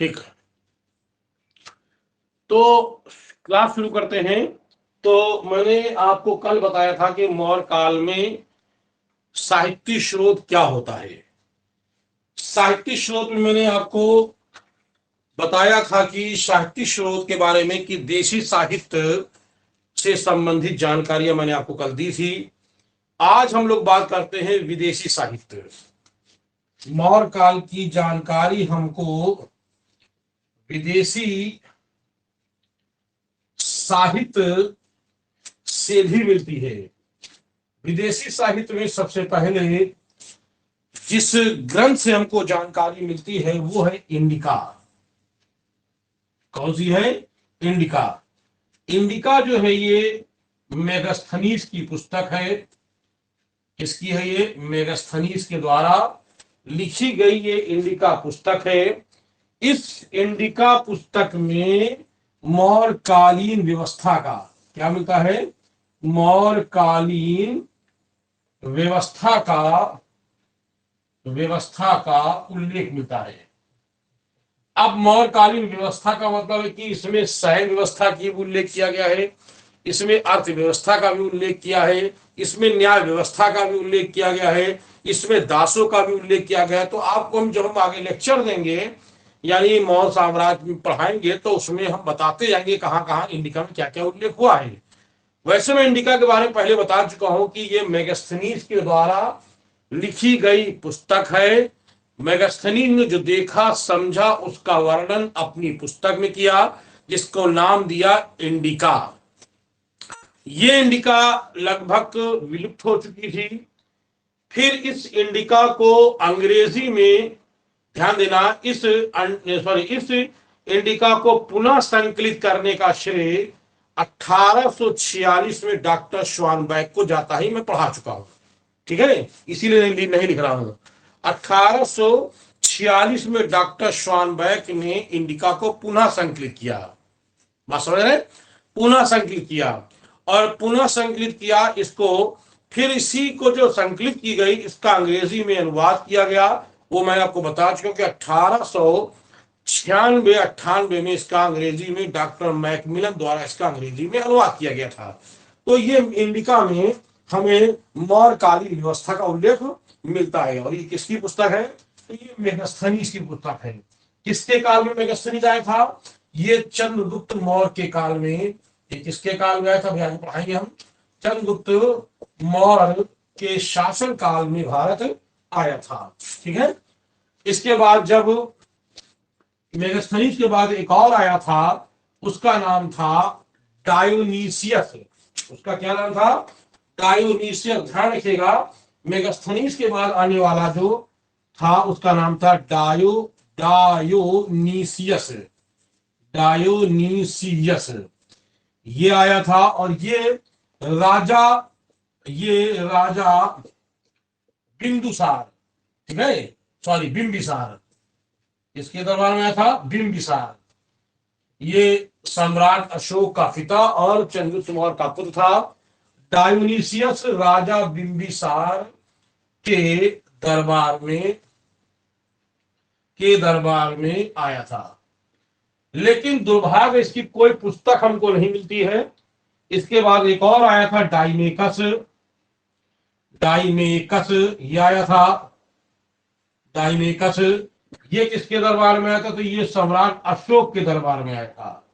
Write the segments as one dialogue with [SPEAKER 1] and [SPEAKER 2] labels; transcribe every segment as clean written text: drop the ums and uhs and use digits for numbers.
[SPEAKER 1] ठीक है, तो क्लास शुरू करते हैं। तो मैंने आपको कल बताया था कि मौर्य काल में साहित्य स्रोत क्या होता है। साहित्य स्रोत में मैंने आपको बताया था कि साहित्य स्रोत के बारे में कि देशी साहित्य से संबंधित जानकारियां मैंने आपको कल दी थी। आज हम लोग बात करते हैं विदेशी साहित्य। मौर्य काल की जानकारी हमको विदेशी साहित्य से भी मिलती है। विदेशी साहित्य में सबसे पहले जिस ग्रंथ से हमको जानकारी मिलती है वो है इंडिका। कौन सी है? इंडिका। इंडिका जो है ये मेगास्थनीज की पुस्तक है। किसकी है ये? मेगास्थनीज के द्वारा लिखी गई ये इंडिका पुस्तक है। इस इंडिका पुस्तक में मौर्यकालीन व्यवस्था का क्या मिलता है? मौर्यकालीन व्यवस्था का उल्लेख मिलता है। अब मौर्यकालीन व्यवस्था का मतलब है कि इसमें शैल व्यवस्था की उल्लेख किया गया है, इसमें अर्थव्यवस्था का भी उल्लेख किया है, इसमें न्याय व्यवस्था का भी उल्लेख किया गया है, इसमें दासों का भी उल्लेख किया गया है। तो आपको जब हम आगे लेक्चर देंगे यानी मौर्य साम्राज्य में पढ़ाएंगे तो उसमें हम बताते जाएंगे कहाँ कहाँ इंडिका में क्या क्या उल्लेख हुआ है। वैसे मैं इंडिका के बारे में पहले बता चुका हूं कि ये मेगास्थनीज के द्वारा लिखी गई पुस्तक है। मेगास्थनीज ने जो देखा समझा उसका वर्णन अपनी पुस्तक में किया, जिसको नाम दिया इंडिका। ये इंडिका लगभग विलुप्त हो चुकी थी। फिर इस इंडिका को अंग्रेजी में, ध्यान देना, इस इंडिका को पुनः संकलित करने का श्रेय 1846 में डॉक्टर स्वानबैक को जाता ही मैं पढ़ा चुका हूं। ठीक है, इसीलिए नहीं लिख रहा हूं। 1846 में डॉक्टर स्वानबैक ने इंडिका को पुनः संकलित किया। बात समझ रहे? पुनः संकलित किया और पुनः संकलित किया इसको। फिर इसी को जो संकलित की गई इसका अंग्रेजी में अनुवाद किया गया। वो मैं आपको बता चुका हूं कि 1896-98 में इसका अंग्रेजी में डॉक्टर मैकमिलन द्वारा इसका अंग्रेजी में अनुवाद किया गया था। तो ये इंडिका में हमें मौर्यकालीन व्यवस्था का उल्लेख मिलता है। और ये किसकी पुस्तक है? तो ये मेगास्थनीज की पुस्तक है। किसके काल में मेगास्थनीज आया था? ये चंद्रगुप्त मौर्य के काल में। ये किसके काल में आया था? भैया पढ़ाएंगे हम। चंद्रगुप्त मौर्य के शासन काल में भारत आया था। ठीक है, इसके बाद जब मेगास्थनीज के बाद एक और आया था, उसका नाम था डायोनीसियस। उसका क्या नाम था? डायोनीसियस। ध्यान रखिएगा, मेगास्थनीज के बाद आने वाला जो था उसका नाम था डायोनीसियस। डायोनीसियस ये आया था। और ये राजा बिंदुसार, ठीक है, सॉरी बिंबिसार, इसके दरबार में आया था बिंबिसार। ये सम्राट अशोक का पिता और चंद्रगुप्त मौर्य का पुत्र था। डायोनीसियस राजा बिंबिसार के दरबार में आया था। लेकिन दुर्भाग्य इसकी कोई पुस्तक हमको नहीं मिलती है। इसके बाद एक और आया था डाइमेकस ये आया था। डाइमेकस ये किसके दरबार में आया था? तो ये सम्राट अशोक के दरबार में आया था।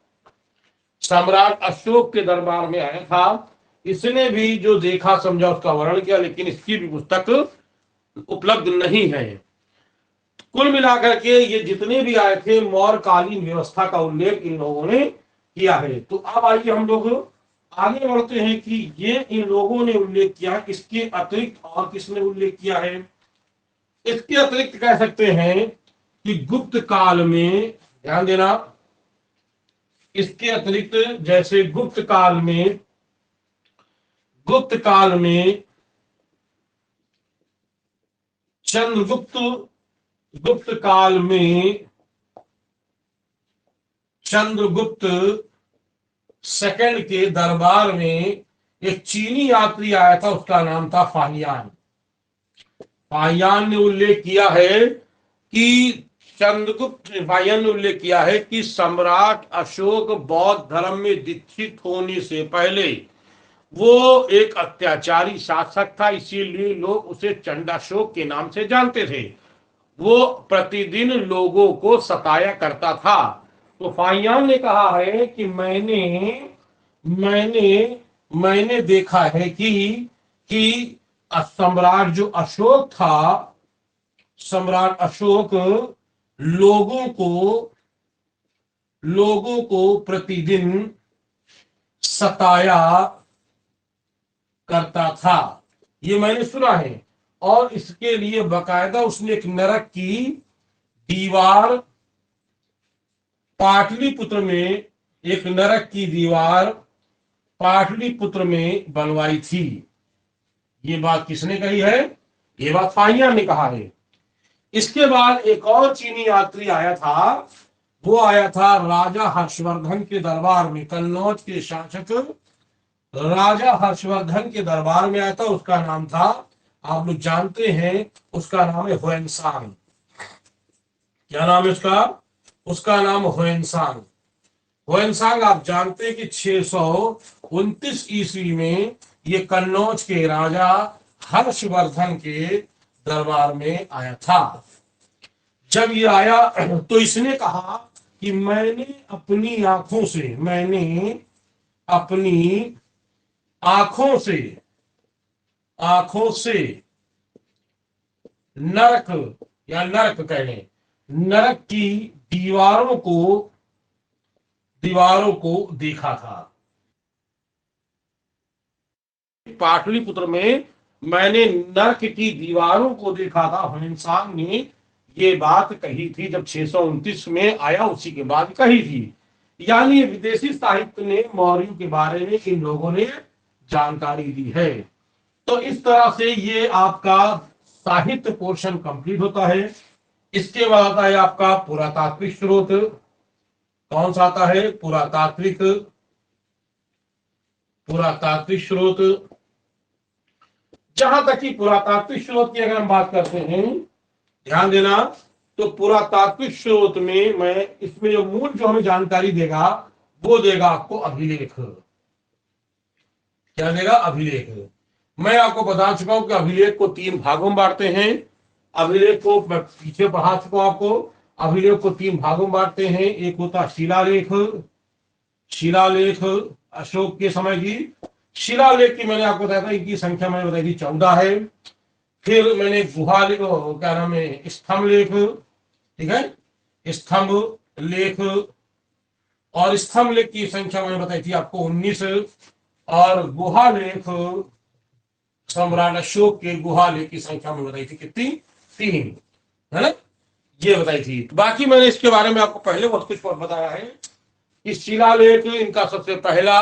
[SPEAKER 1] सम्राट अशोक के दरबार में आया था। इसने भी जो देखा समझा उसका वर्णन किया, लेकिन इसकी भी पुस्तक उपलब्ध नहीं है। कुल मिलाकर के ये जितने भी आए थे मौर्यकालीन व्यवस्था का उल्लेख इन लोगों ने किया है। तो अब आइए हम लोग आगे बढ़ते हैं कि ये इन लोगों ने उल्लेख किया, इसके अतिरिक्त और किसने उल्लेख किया है? इसके अतिरिक्त कह सकते हैं कि गुप्त काल में, ध्यान देना, इसके अतिरिक्त जैसे गुप्त काल में चंद्रगुप्त सेकंड के दरबार में एक चीनी यात्री आया था, उसका नाम था फाहियान। फाहियान ने उल्लेख किया है कि चंद्रगुप्त भाइयों ने उल्लेख किया है कि सम्राट अशोक बौद्ध धर्म में दीक्षित होने से पहले वो एक अत्याचारी शासक था, इसीलिए लोग उसे चंडाशोक के नाम से जानते थे। वो प्रतिदिन लोगों को सताया करता था। तो फाहियान ने कहा है कि मैंने मैंने देखा है कि सम्राट जो अशोक था, सम्राट अशोक लोगों को प्रतिदिन सताया करता था, ये मैंने सुना है। और इसके लिए बकायदा उसने एक नरक की दीवार पाटलिपुत्र में, एक नरक की दीवार पाटलिपुत्र में बनवाई थी। ये बात किसने कही है? ये बात फाहियान ने कहा है। इसके बाद एक और चीनी यात्री आया था, वो आया था राजा हर्षवर्धन के दरबार में, कन्नौज के शासक राजा हर्षवर्धन के दरबार में आया था। उसका नाम था, आप लोग जानते हैं, उसका नाम है हुएनसांग। क्या नाम है उसका? उसका नाम हुएनसांग। हुएनसांग आप जानते हैं कि 629 ईस्वी में ये कन्नौज के राजा हर्षवर्धन के दरबार में आया था। जब ये आया तो इसने कहा कि मैंने अपनी आंखों से नरक, या नरक कहें, नरक की दीवारों को देखा था। पाटलिपुत्र में मैंने नरक की दीवारों को देखा था। हुएनसांग ने ये बात कही थी जब 629 में आया, उसी के बाद कही थी। यानी विदेशी साहित्य ने मौर्यों के बारे में इन लोगों ने जानकारी दी है। तो इस तरह से ये आपका साहित्य पोर्शन कंप्लीट होता है। इसके बाद आता है आपका पुरातात्विक स्रोत। कौन सा आता है? पुरातात्विक स्रोत। जहां तक कि पुरातात्विक स्रोत की अगर हम बात करते हैं, ध्यान देना, तो पुरातात्विक स्रोत में मैं इसमें जो मूल जो हमें जानकारी देगा वो देगा आपको अभिलेख। क्या देगा? अभिलेख। मैं आपको बता चुका हूं कि अभिलेख को 3 भागों में बांटते हैं। अभिलेख को मैं पीछे पढ़ा चुका हूं आपको। अभिलेख को 3 भागों में बांटते हैं। एक होता शिलालेख, अशोक के समय की शिलालेख की मैंने आपको बताया था, इनकी संख्या मैंने बताई थी 14 है। फिर मैंने गुहा लेख, क्या नाम है, स्तंभ लेख, ठीक है, स्तंभ लेख, और स्तंभ लेख की संख्या मैंने बताई थी आपको 19। और गुहा लेख, सम्राट अशोक के गुहा लेख की संख्या मैंने बताई थी कितनी? 3, है ना, ये बताई थी। बाकी मैंने इसके बारे में आपको पहले बहुत कुछ बताया है। इस शिलालेख इनका सबसे पहला,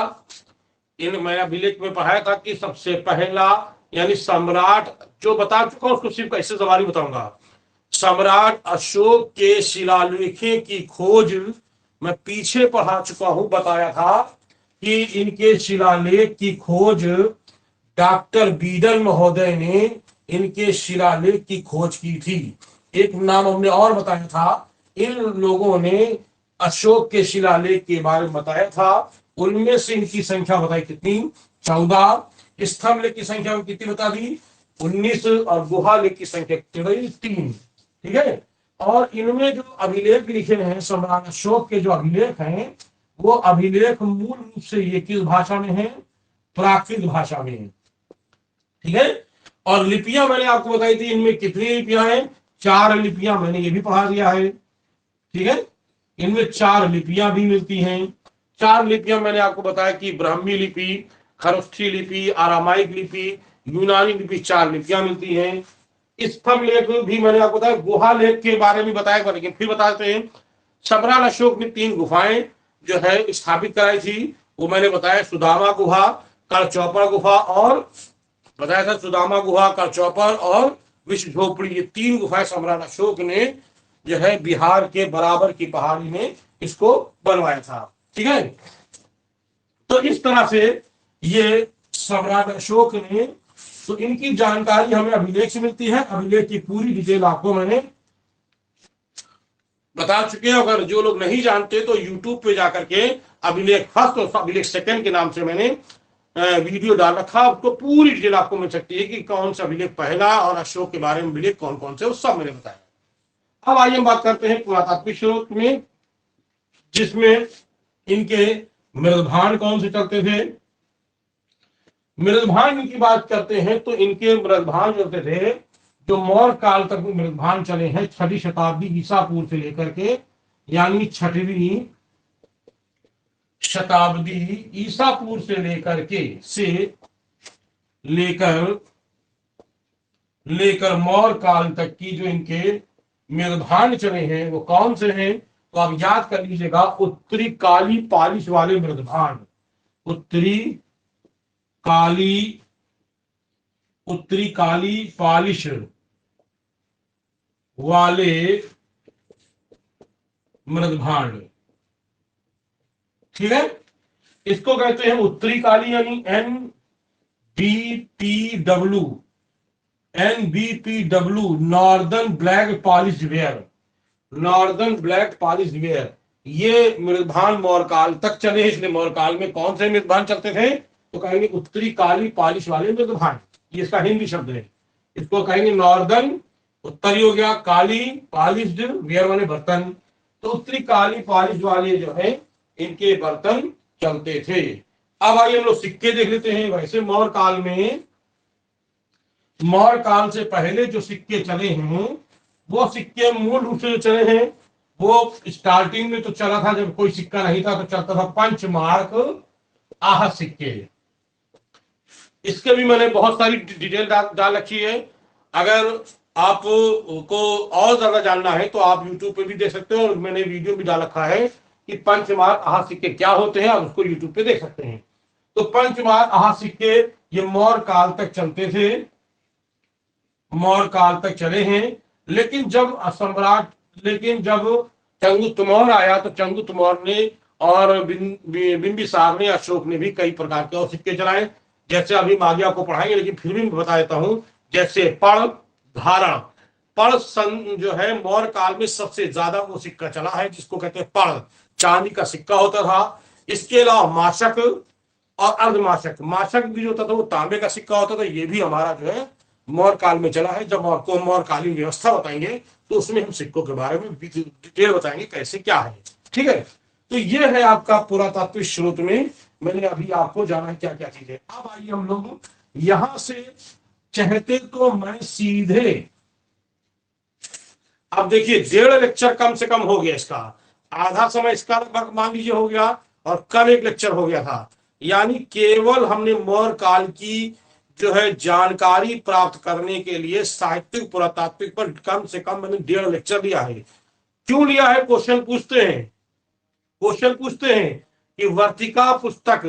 [SPEAKER 1] मैंने अभिलेख में पढ़ाया था कि सबसे पहला, यानी सम्राट, जो बता चुका हूं उसको सिर्फ ऐसे सवारी बताऊंगा। सम्राट अशोक के शिलालेखों की खोज मैं पीछे पढ़ा चुका हूं, बताया था कि इनके शिलालेख की खोज डॉक्टर बीडल महोदय ने इनके शिलालेख की खोज की थी। एक नाम हमने और बताया था, इन लोगों ने अशोक के शिलालेख के बारे में बताया था। उनमें से इनकी संख्या बताई कितनी? 14। स्तंभ लेख की संख्या कितनी बता दी? 19। और गुहा लेख की संख्या कितनी? 3। ठीक है। और इनमें जो अभिलेख लिखे हैं, सम्राट अशोक के जो अभिलेख हैं, वो अभिलेख मूल रूप से ये किस भाषा में है? प्राकृत भाषा में है। ठीक है। और लिपियां मैंने आपको बताई थी, इनमें कितनी लिपियां हैं? 4 लिपियां, मैंने ये भी पढ़ा दिया है। ठीक है। इनमें 4 लिपियां भी मिलती हैं। 4 लिपियां मैंने आपको बताया कि ब्राह्मी लिपि, खरोष्ठी लिपि, आरामाइक लिपि, यूनानी लिपि, 4 लिपियां मिलती हैं। स्तंभ लेख भी मैंने आपको बताया। गुहा लेख के बारे में बताया, लेकिन फिर बताते हैं। सम्राट अशोक ने 3 गुफाएं जो है स्थापित कराई थी, वो मैंने बताया, सुदामा गुहा, करचौपर गुफा, और बताया था सुदामा गुहा, करचौपर और विश्व झोपड़ी। ये 3 गुफाएं सम्राट अशोक ने जो है बिहार के बराबर की पहाड़ी में इसको बनवाया था। ठीक है। तो इस तरह से ये सम्राट अशोक ने, तो इनकी जानकारी हमें अभिलेख से मिलती है। अभिलेख की पूरी डिटेल आपको मैंने बता चुके हैं। अगर जो लोग नहीं जानते तो यूट्यूब पे जाकर के अभिलेख फर्स्ट और अभिलेख सेकंड के नाम से मैंने वीडियो डाल रखा, उसको पूरी डिटेल आपको मिल सकती है कि कौन सा अभिलेख पहला और अशोक के बारे में अभिलेख कौन कौन से, वो सब मैंने बताया। अब आइए हम बात करते हैं पुरातात्विक स्रोत में, जिसमें इनके मृदभांड कौन से चलते थे। मृदभांड की बात करते हैं तो इनके मृदभांड चलते थे जो मौर्य काल तक मृदभांड चले हैं, 6वीं शताब्दी ईसा पूर्व से लेकर के, यानी 6वीं शताब्दी ईसा पूर्व से लेकर मौर्य काल तक की जो इनके मृदभांड चले हैं वो कौन से हैं, तो आप याद कर लीजिएगा, उत्तरी काली पालिश वाले मृदभांड, उत्तरी काली पालिश वाले मृदभांड, ठीक है। इसको कहते हैं उत्तरी काली, यानी NBPW, northern black polish ware, northern black polish ware. ये मृदभांड मौर्य काल तक चले हैं। इसलिए मौर्य काल में कौन से मृदभांड चलते थे, तो कहेंगे उत्तरी काली पॉलिश वाले मृदभांड, ये इसका हिंदी शब्द है। इसको कहेंगे नॉर्दर्न, उत्तरी हो गया, काली पॉलिश्ड वेयर वाले बर्तन, तो उत्तरी काली पॉलिश वाले जो है इनके बर्तन चलते थे। अब आइए हम लोग सिक्के देख लेते हैं। वैसे मौर्य काल से पहले जो सिक्के चले हैं वो सिक्के मूल रूप से जो चले हैं वो स्टार्टिंग में तो चला था, जब कोई सिक्का नहीं था तो चलता था पंचमार्क आहत सिक्के। इसके भी मैंने बहुत सारी डिटेल डाल रखी है। अगर आपको और ज्यादा जानना है तो आप यूट्यूब पे भी देख सकते हो, और मैंने वीडियो भी डाल रखा है कि पंचमार्क आहत सिक्के क्या होते हैं, आप उसको यूट्यूब पे देख सकते हैं। तो पंचमार्क आहत सिक्के ये मौर्य काल तक चलते थे, मौर्य काल तक चले हैं। लेकिन जब चंद्रगुप्त मौर्य आया तो चंद्रगुप्त मौर्य ने और बिंबिसार ने, अशोक ने भी कई प्रकार के और सिक्के चलाए। जैसे अभी आगे आपको पढ़ाएंगे, लेकिन फिर भी बता देता हूं। जैसे पड़ धारण, पड़ जो है मौर्य काल में सबसे ज्यादा वो सिक्का चला है जिसको कहते हैं पड़, चांदी का सिक्का होता था। इसके अलावा माशक और अर्धमाशक, माशक भी जो होता था वो तांबे का सिक्का होता था। ये भी हमारा जो है मौर्य काल में चला है। जब आपको मौर्यकालीन व्यवस्था बताएंगे तो उसमें हम सिक्कों के बारे में डिटेल बताएंगे कैसे क्या है, ठीक है। तो ये है आपका पुरातात्विक स्रोत में मैंने अभी आपको जाना है क्या क्या चीजें। अब आइए हम लोग यहां से चाहते तो मैं सीधे, अब देखिए 1.5 लेक्चर कम से कम हो गया, इसका आधा समय इसका लगभग मान लीजिए हो गया, और कल 1 लेक्चर हो गया था। यानी केवल हमने मौर्य काल की जो है जानकारी प्राप्त करने के लिए साहित्यिक पुरातात्विक पर कम से कम मैंने 1.5 लेक्चर लिया है। क्यों लिया है, क्वेश्चन पूछते हैं कि वर्तिका पुस्तक,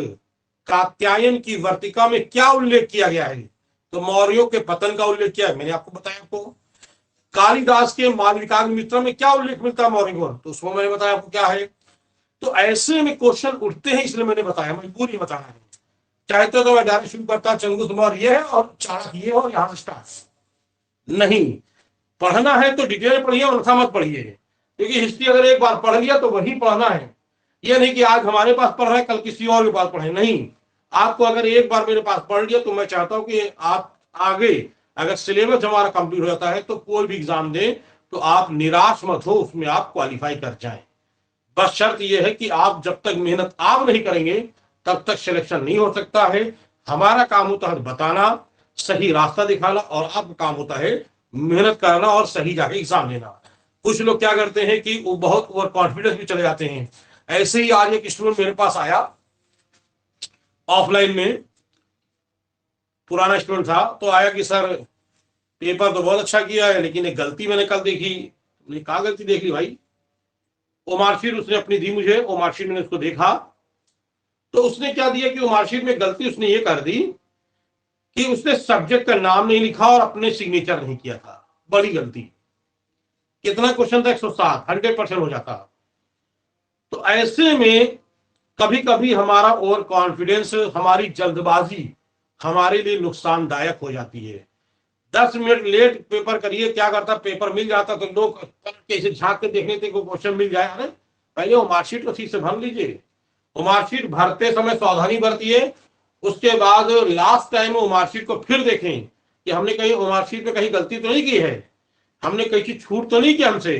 [SPEAKER 1] कात्यायन की वर्तिका में क्या उल्लेख किया गया है, तो मौर्यों के पतन का उल्लेख किया है, मैंने आपको बताया। आपको कालिदास के मालविकाग्निमित्र में क्या उल्लेख मिलता है मौर्य को, तो उसको मैंने बताया आपको क्या है। तो ऐसे में क्वेश्चन उठते हैं, इसलिए मैंने बताया, मजबूरी बताना है। चाहते तो मैं डायरेक्ट शुरू करता, चंद्रगुप्त मौर्य ये है और चाणक्य ये और यहां स्टार्ट नहीं। पढ़ना है तो डिटेल पढ़िए, अन्यथा मत पढ़िए, क्योंकि हिस्ट्री अगर एक बार पढ़ लिया तो वही पढ़ना है। ये नहीं कि आज हमारे पास पढ़ रहे हैं कल किसी और के पास पढ़े, नहीं। आपको अगर एक बार मेरे पास पढ़ लिया तो मैं चाहता हूं कि आप आगे अगर सिलेबस हमारा कंप्लीट हो जाता है तो कोई भी एग्जाम दे तो आप निराश मत हो, उसमें आप क्वालिफाई कर जाएं। बस शर्त यह है कि आप जब तक मेहनत आप नहीं करेंगे तब तक सिलेक्शन नहीं हो सकता है। हमारा काम होता है बताना, सही रास्ता दिखाना, और आपका काम होता है मेहनत करना और सही जाके एग्जाम लेना। कुछ लोग क्या करते हैं कि वो बहुत ओवर कॉन्फिडेंस भी चले जाते हैं। ऐसे ही आज एक स्टूडेंट मेरे पास आया ऑफलाइन में, पुराना स्टूडेंट था, तो आया कि सर पेपर तो बहुत अच्छा किया है लेकिन एक गलती मैंने कल देखी। मैंने कहा गलती देख ली भाई? वो मार्कशीट उसने अपनी दी मुझे, वो मार्कशीट मैंने उसको देखा, तो उसने क्या दिया कि वो मार्कशीट में गलती उसने ये कर दी कि उसने सब्जेक्ट का नाम नहीं लिखा और अपने सिग्नेचर नहीं किया था। बड़ी गलती। कितना क्वेश्चन था? 107, 100% हो जाता। तो ऐसे में कभी कभी हमारा ओवर कॉन्फिडेंस, हमारी जल्दबाजी हमारे लिए नुकसानदायक हो जाती है। 10 मिनट लेट पेपर करिए, क्या करता, पेपर मिल जाता तो लोग कैसे झांक के देखने थे, कोई क्वेश्चन मिल जाए। अरे पहले वो मार्कशीट को ठीक से भर लीजिए। वो मार्कशीट भरते समय सावधानी बरतिए, उसके बाद लास्ट टाइम वो मार्कशीट को फिर देखें कि हमने कहीं वो मार्कशीट में कहीं गलती तो नहीं की है, हमने कहीं की छूट तो नहीं की हमसे।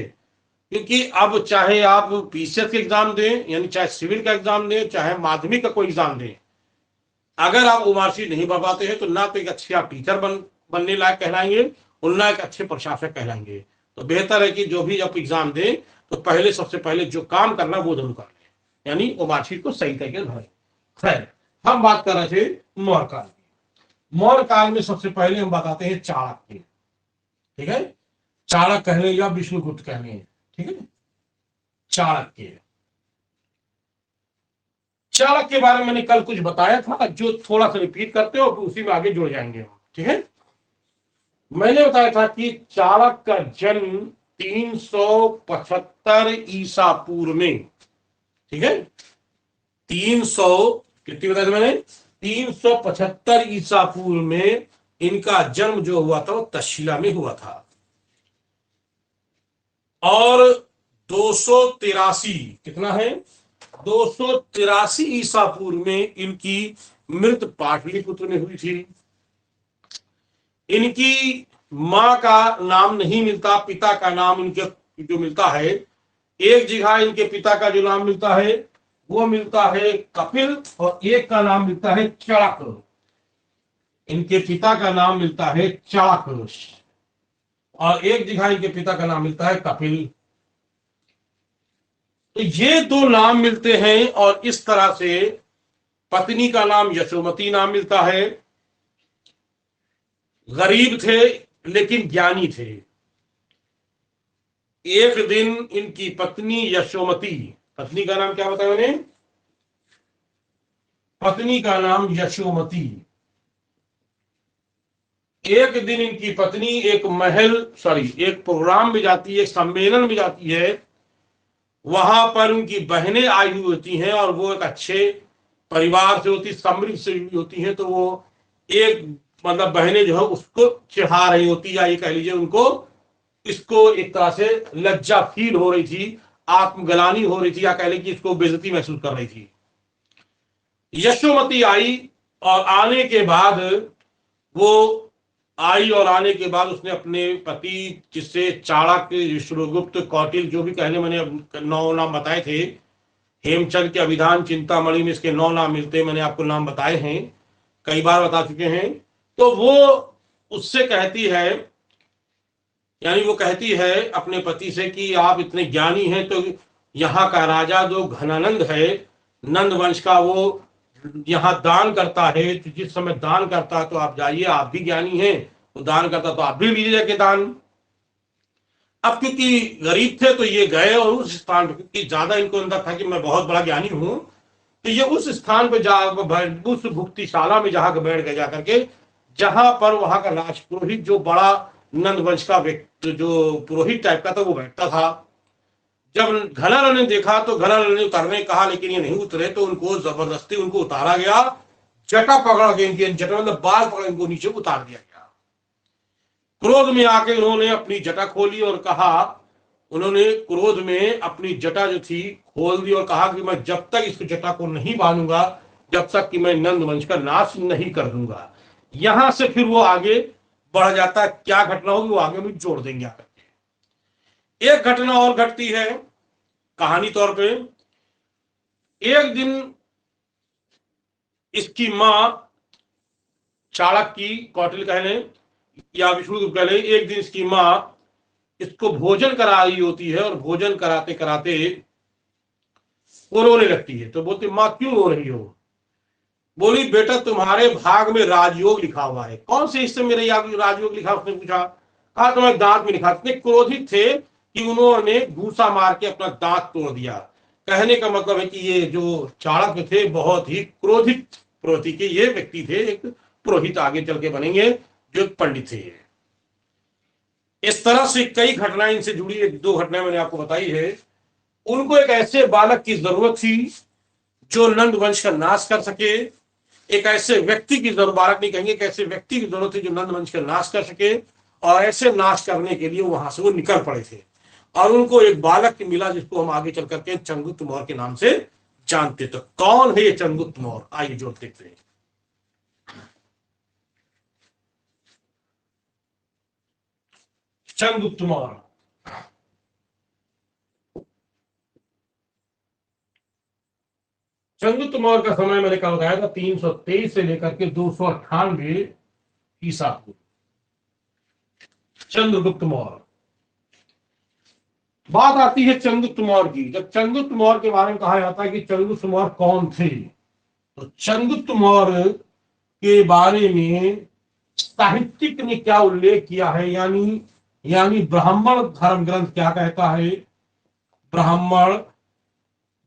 [SPEAKER 1] क्योंकि अब चाहे आप पीसीएस का एग्जाम दें, यानी चाहे सिविल का एग्जाम दें, चाहे माध्यमिक का कोई एग्जाम दें, अगर आप वो मार्कशीट नहीं भर पाते हैं तो ना तो एक अच्छे आप टीचर बनने लायक कहलाएंगे और ना एक अच्छे प्रशासक कहलाएंगे। तो बेहतर है कि जो भी आप एग्जाम दें तो पहले सबसे पहले जो काम करना वो जरूर कर लें, यानी वो मार्कशीट को सही तरीके से भरें। खैर, हम बात कर रहे थे मौर्य काल की। मौर्य काल में सबसे पहले हम बताते हैं चाणक्य। ठीक है, चाणक्य कह लें या विष्णुगुप्त कह लें, ठीक है। चाणक्य, चाणक्य के बारे में मैंने कल कुछ बताया था, जो थोड़ा सा रिपीट करते हो उसी में आगे जुड़ जाएंगे हम। ठीक है, मैंने बताया था कि चाणक्य का जन्म 375 ईसा पूर्व में, ठीक है, 300 कितनी बताया था मैंने, 375 ईसा पूर्व में इनका जन्म जो हुआ था वो तक्षशिला में हुआ था। और 283, कितना है, 283 ईसा पूर्व में इनकी मृत्यु पाटलिपुत्र में हुई थी। इनकी मां का नाम नहीं मिलता, पिता का नाम इनके जो मिलता है, एक जगह इनके पिता का जो नाम मिलता है वो मिलता है कपिल, और एक का नाम मिलता है चाणक्य। इनके पिता का नाम मिलता है चाणक्य और एक जगह इनके पिता का नाम मिलता है कपिल। तो ये दो नाम मिलते हैं और इस तरह से पत्नी का नाम यशोमती नाम मिलता है। गरीब थे लेकिन ज्ञानी थे। एक दिन इनकी पत्नी यशोमती, पत्नी का नाम क्या बताया मैंने, पत्नी का नाम यशोमती, एक दिन इनकी पत्नी एक एक प्रोग्राम में जाती है, एक सम्मेलन में जाती है। वहां पर उनकी बहनें आई हुई होती हैं और वो एक अच्छे परिवार से होती, समृद्ध से होती हैं। तो वो एक मतलब बहनें जो है उसको चिढ़ा रही होती, या ये कह लीजिए उनको, इसको एक तरह से लज्जा फील हो रही थी, आत्मग्लानि हो रही थी, या कह लीजिए इसको बेइज्जती महसूस कर रही थी। यशोमती आई और आने के बाद वो आई और आने के बाद उसने अपने पति, जिससे चाणक्य, विष्णुगुप्त, कौटिल्य, जो भी कहने मैंने 9 नाम बताए थे, हेमचंद के अभिधान चिंतामणि में इसके 9 नाम मिलते हैं, मैंने आपको नाम बताए हैं, कई बार बता चुके हैं। तो वो उससे कहती है, यानी वो कहती है अपने पति से कि आप इतने ज्ञानी हैं तो यहाँ का राजा जो घनानंद है, नंद वंश का, वो यहाँ दान करता है, तो जिस समय दान करता है तो आप जाइए, आप भी ज्ञानी हैं, तो दान करता तो आप भी लीजिए जाके दान। अब क्योंकि गरीब थे तो ये गए और उस स्थान पर, क्योंकि ज्यादा इनको अंदर था कि मैं बहुत बड़ा ज्ञानी हूं, तो ये उस स्थान पर जा, उस भुक्तिशाला में जहां बैठ गए जाकर के, जहां पर वहां का राजपुरोहित जो बड़ा नंद वंश का व्यक्ति, जो पुरोहित टाइप का था, वो बैठता था। जब घनानंद ने देखा तो घनानंद ने उतरने कहा, लेकिन ये नहीं उतरे, तो उनको जबरदस्ती उनको उतारा गया, जटा पकड़ के, इनकी जटा मतलब बाल पकड़ इनको नीचे उतार दिया गया। क्रोध में आके उन्होंने अपनी जटा खोली और कहा, उन्होंने क्रोध में अपनी जटा जो थी खोल दी और कहा कि मैं जब तक इस जटा को नहीं बांधूंगा, जब तक कि मैं नंद वंश का नाश नहीं कर दूंगा। यहां से फिर वो आगे बढ़ जाता है, क्या घटना होगी वो आगे भी जोड़ देंगे आकर के। एक घटना और घटती है कहानी तौर पे। एक दिन इसकी मां चाणक्य की, कौटिल्य कह लें या विष्णुगुप्त कह लें, एक दिन इसकी मां इसको भोजन करा रही होती है और भोजन कराते कराते वो रोने लगती है। तो बोलती, मां क्यों रो रही हो? बोली, बेटा तुम्हारे भाग में राजयोग लिखा हुआ है। कौन से हिस्से में राजयोग लिखा? उसने पूछा। कहा तुम्हारे दांत में लिखा। इतने क्रोधित थे कि उन्होंने घूसा मार के अपना दांत तोड़ दिया। कहने का मतलब है कि ये जो चाणक्य थे बहुत ही क्रोधित प्रवृत्ति के ये व्यक्ति थे, एक पुरोहित आगे चल के बनेंगे जो एक पंडित थे। इस तरह से कई घटनाएं इनसे जुड़ी, 1-2 घटनाएं मैंने आपको बताई है। उनको एक ऐसे बालक की जरूरत थी जो नंद वंश का नाश कर सके, एक ऐसे व्यक्ति की जरूरत, बालक नहीं कहेंगे, एक ऐसे व्यक्ति की जरूरत थी जो नंद वंश का नाश कर सके। और ऐसे नाश करने के लिए वहां से वो निकल पड़े थे। और उनको एक बालक मिला जिसको हम आगे चल करके चंद्रगुप्त मौर्य के नाम से जानते। तो कौन है ये चंद्रगुप्त मौर्य, आइए जो देखते हैं। चंद्रगुप्त मौर्य, चंद्रगुप्त मौर्य का समय मैंने कल बताया था 323 से लेकर के 298 ईसा पूर्व। चंद्रगुप्त मौर्य, बात आती है चंद्रगुप्त मौर्य की। जब चंद्रगुप्त मौर्य के बारे में कहा जाता है कि चंद्रगुप्त मौर्य कौन थे, तो चंद्रगुप्त मौर्य के बारे में साहित्यिक ने क्या उल्लेख किया है, यानी ब्राह्मण धर्म ग्रंथ क्या कहता है। ब्राह्मण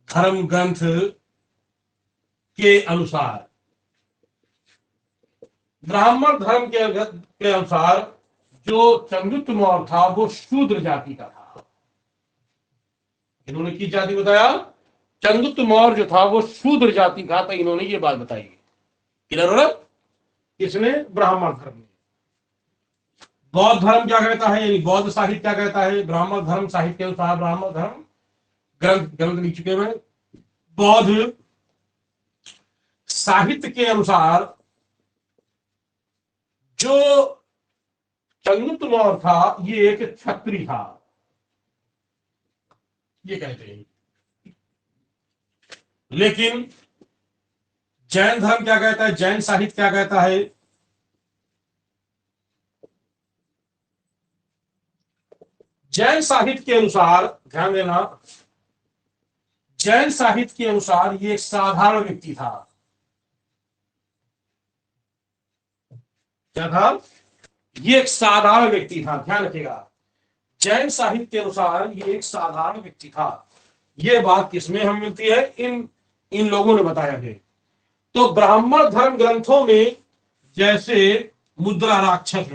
[SPEAKER 1] धर्म ग्रंथ के अनुसार, ब्राह्मण धर्म के अनुसार जो चंद्रगुप्त मौर्य था वो शूद्र जाति का था। इन्होंने किस जाति बताया, चंद्रगुप्त मौर्य जो था वो शूद्र जाति का था। इन्होंने ये बात बताई। किसने, ब्राह्मण धर्म में। बौद्ध धर्म क्या कहता है, यानी बौद्ध साहित्य क्या कहता है, ब्राह्मण धर्म साहित्य के अनुसार ब्राह्मण धर्म ग्रंथ लिख चुके हैं। बौद्ध साहित्य के अनुसार जो चंद्रगुप्त मौर्य था ये एक क्षत्रिय था, ये कहते हैं। लेकिन जैन धर्म क्या कहता है, जैन साहित्य क्या कहता है, जैन साहित्य के अनुसार, ध्यान देना, जैन साहित्य के अनुसार ये एक साधारण व्यक्ति था। क्या था, ये एक साधारण व्यक्ति था, ध्यान रखिएगा। जैन साहित्य के अनुसार ये एक साधारण व्यक्ति था। ये बात किसमें हमें मिलती है, इन लोगों ने बताया है। तो ब्राह्मण धर्म ग्रंथों में जैसे मुद्रा राक्षस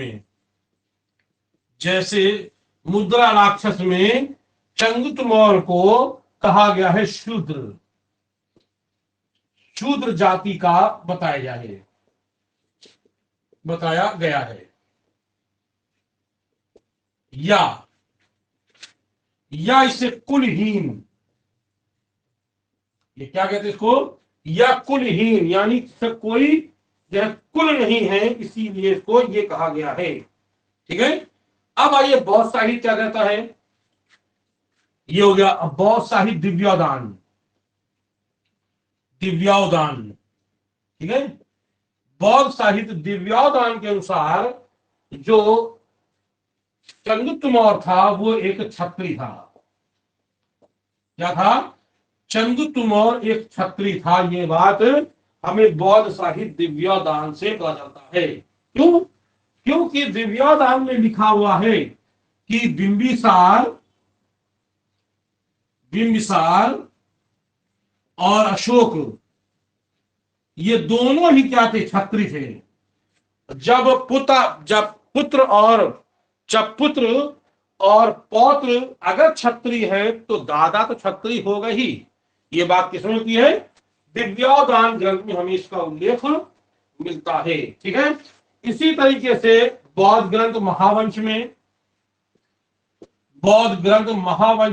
[SPEAKER 1] में चंद्रगुप्त मौर्य को कहा गया है शूद्र जाति का बताया गया है। या इसे कुलहीन, ये क्या कहते हैं इसको, या कुलहीन, यानी कोई कुल नहीं है, इसीलिए इसको ये कहा गया है। ठीक है। अब आइए बौद्ध साहित्य क्या कहता है। ये हो गया बौद्ध साहित्य, दिव्योदान। ठीक है। बौद्ध साहित्य दिव्योदान के अनुसार जो चंद्रगुप्त मौर्य था वो एक क्षत्रिय था। क्या था, चंद्रगुप्त मौर्य एक क्षत्रिय था। ये बात हमें बौद्ध साहित्य दिव्योदान से पता चलता है। क्यों, क्योंकि दिव्योदान में लिखा हुआ है कि बिंबिसार और अशोक ये दोनों ही क्या थे, क्षत्रिय थे। जब पुत्र और पौत्र अगर क्षत्रिय है तो दादा तो क्षत्रिय होगा ही। ये बात किसमें होती है, दिव्योदान ग्रंथ में हमें इसका उल्लेख मिलता है। ठीक है। इसी तरीके से बौद्ध ग्रंथ महावंश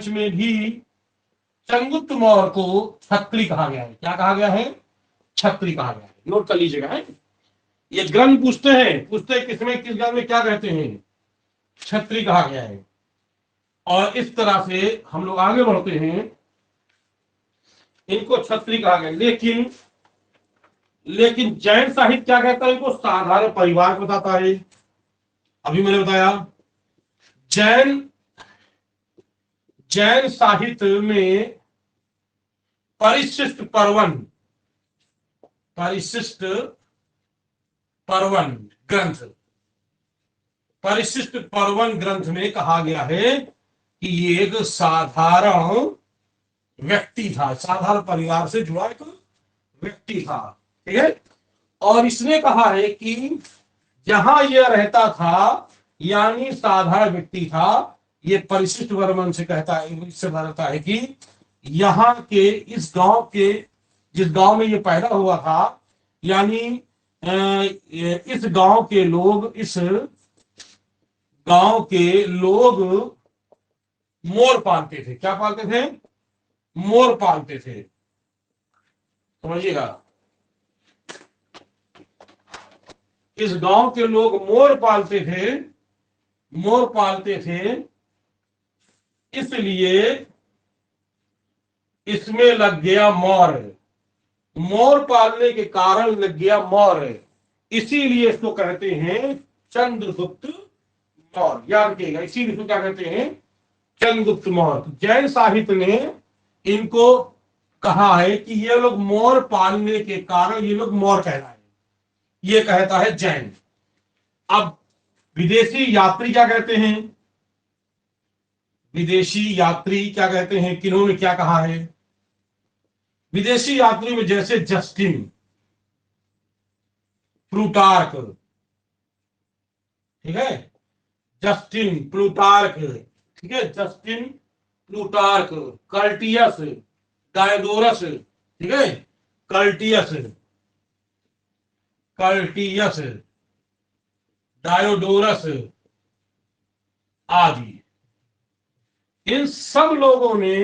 [SPEAKER 1] में भी चंद्रगुप्त मौर्य को क्षत्रिय कहा गया है। क्या कहा गया है, क्षत्रिय कहा गया है। नोट कर लीजिएगा। है ये ग्रंथ पूछते हैं किस ग्रंथ में क्या कहते हैं, क्षत्रिय कहा गया है। और इस तरह से हम लोग आगे बढ़ते हैं, इनको क्षत्रिय कहा गया। लेकिन जैन साहित्य क्या कहता है, इनको साधारण परिवार बताता है। अभी मैंने बताया जैन साहित्य में परिशिष्ट पर्वन ग्रंथ में कहा गया है कि ये एक साधारण व्यक्ति था, साधारण परिवार से जुड़ा एक व्यक्ति था। ठीक है। और इसने कहा है कि जहां यह रहता था यानी साधारण व्यक्ति था, ये परिशिष्ट वर्मन से कहता है, इससे बताता है कि यहाँ के इस गांव के, जिस गांव में ये पैदा हुआ था, यानी इस गांव के लोग इस गांव के लोग मोर पालते थे। क्या पालते थे? मोर पालते थे। समझिएगा, इस गांव के लोग मोर पालते थे, मोर पालते थे, इसलिए इसमें लग गया मोर। मोर पालने के कारण लग गया मोर, इसीलिए इसको कहते हैं चंद्रगुप्त मौर्य। याद रखिएगा, इसीलिए इसको क्या कहते हैं? चंद्रगुप्त मौर्य। तो जैन साहित्य ने इनको कहा है कि ये लोग मोर पालने के कारण ये लोग मोर कहलाए, ये कहता है जैन। अब विदेशी यात्री क्या कहते हैं? विदेशी यात्री क्या कहते हैं? किन्होंने क्या कहा है? विदेशी यात्री में जैसे जस्टिन, प्लूटार्क, ठीक है, जस्टिन प्लूटार्क, ठीक है, जस्टिन प्लूटार्क, कर्टियस, डायोडोरस, ठीक है, कर्टियस, कर्टियस, डायोडोरस आदि, इन सब लोगों ने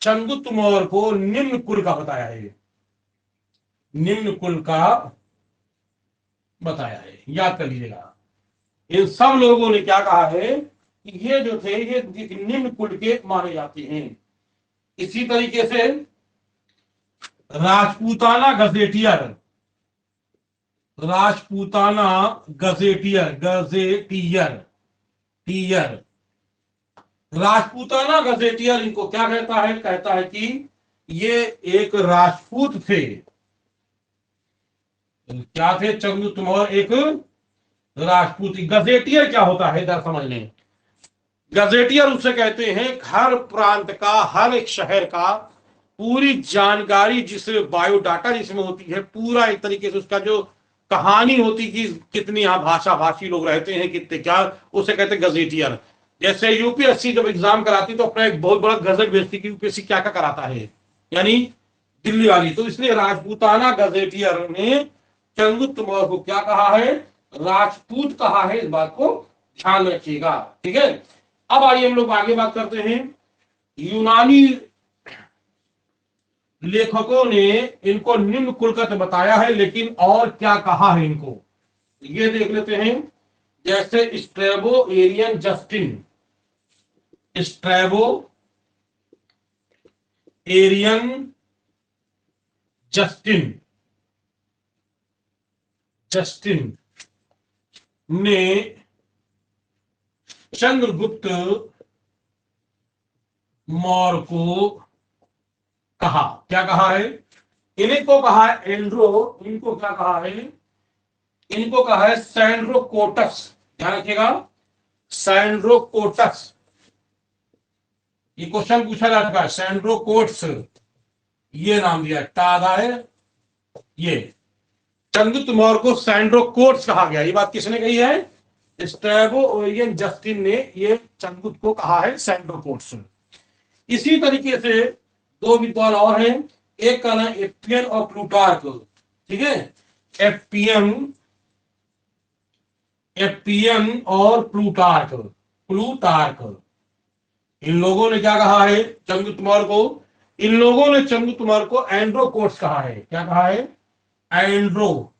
[SPEAKER 1] चंद्रगुप्त मौर्य को निम्न कुल का बताया है, निम्न कुल का बताया है। याद कर लीजिएगा, इन सब लोगों ने क्या कहा है कि ये जो थे ये निम्न कुल के माने जाते हैं। इसी तरीके से Rajputana gazetteer, Rajputana gazetteer, gazetteer, टियर, राजपूताना गजेटियर इनको क्या कहता है? कहता है कि ये एक राजपूत थे। क्या थे? चंद्रगुप्त मौर्य एक राजपूत। गजेटियर क्या होता है इधर समझ लें। गजेटियर उसे कहते हैं हर प्रांत का, हर एक शहर का पूरी जानकारी, जिसमें बायोडाटा जिसमें होती है, पूरा एक तरीके से उसका जो कहानी होती कि कितनी यहाँ भाषा भाषी लोग रहते हैं, कितने क्या, उसे कहते हैं गजेटियर। जैसे यूपीएससी जब एग्जाम कराती तो अपना एक बहुत बड़ा गजट भेजती कि यूपीएससी क्या क्या कराता है, यानी दिल्ली वाली। तो इसलिए राजपूताना गजेटियर ने चंद्रगुप्त मौर्य को क्या कहा है? राजपूत कहा है। इस बात को ध्यान रखिएगा, ठीक है। अब आइए हम लोग आगे बात करते हैं। यूनानी लेखकों ने इनको निम्न कुल का तो बताया है, लेकिन और क्या कहा है इनको, ये देख लेते हैं। जैसे Strabo Arrian Justin, Strabo Arrian Justin, Justin ने चंद्रगुप्त मौर्य को कहा, क्या कहा है? इनको कहा है एंड्रो, इनको क्या कहा है? इनको कहा है सैंड्रोकोटस। ध्यान रखिएगा, सैंड्रोकोटस। ये क्वेश्चन पूछा जाता है, सैंड्रोकोट्स, ये नाम दिया टादा है। ये चंद्रगुप्त मौर्य को सैंड्रोकोट्स कहा गया। ये बात किसने कही है? स्ट्रैबो ओरियन जस्टिन ने ये चंद्रगुप्त को कहा है सैंड्रोकोट्स। इसी तरीके से दो विद्वान और हैं, एक का नाम एप्पियन और प्लूटार्क, ठीक है, एप्पियन, एप्पियन और प्लूटार्क, प्लूटार्क। इन लोगों ने क्या कहा है चंद्रगुप्त मौर्य को? इन लोगों ने चंद्रगुप्त मौर्य को एंड्रोकोट्स कहा है। क्या कहा है? एंड्रो,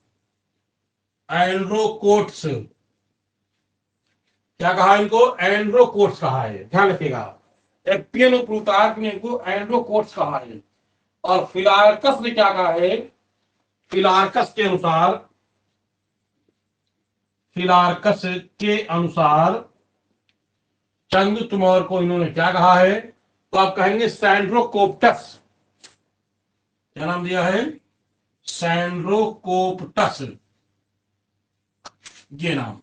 [SPEAKER 1] एंड्रोकोट्स। क्या कहा इनको? एंड्रोकोट्स कहा है। ध्यान रखिएगा, एप्पियन और प्लूटार्क ने इनको एंड्रोकोट्स कहा है। और फिलार्कस ने क्या कहा है? फिलार्कस के अनुसार, फिलार्कस के अनुसार चंद्रगुप्त मौर्य को इन्होंने क्या कहा है? तो आप कहेंगे सैंड्रोकोप्टस। क्या नाम दिया है? सैंड्रोकोप्टस, ये नाम।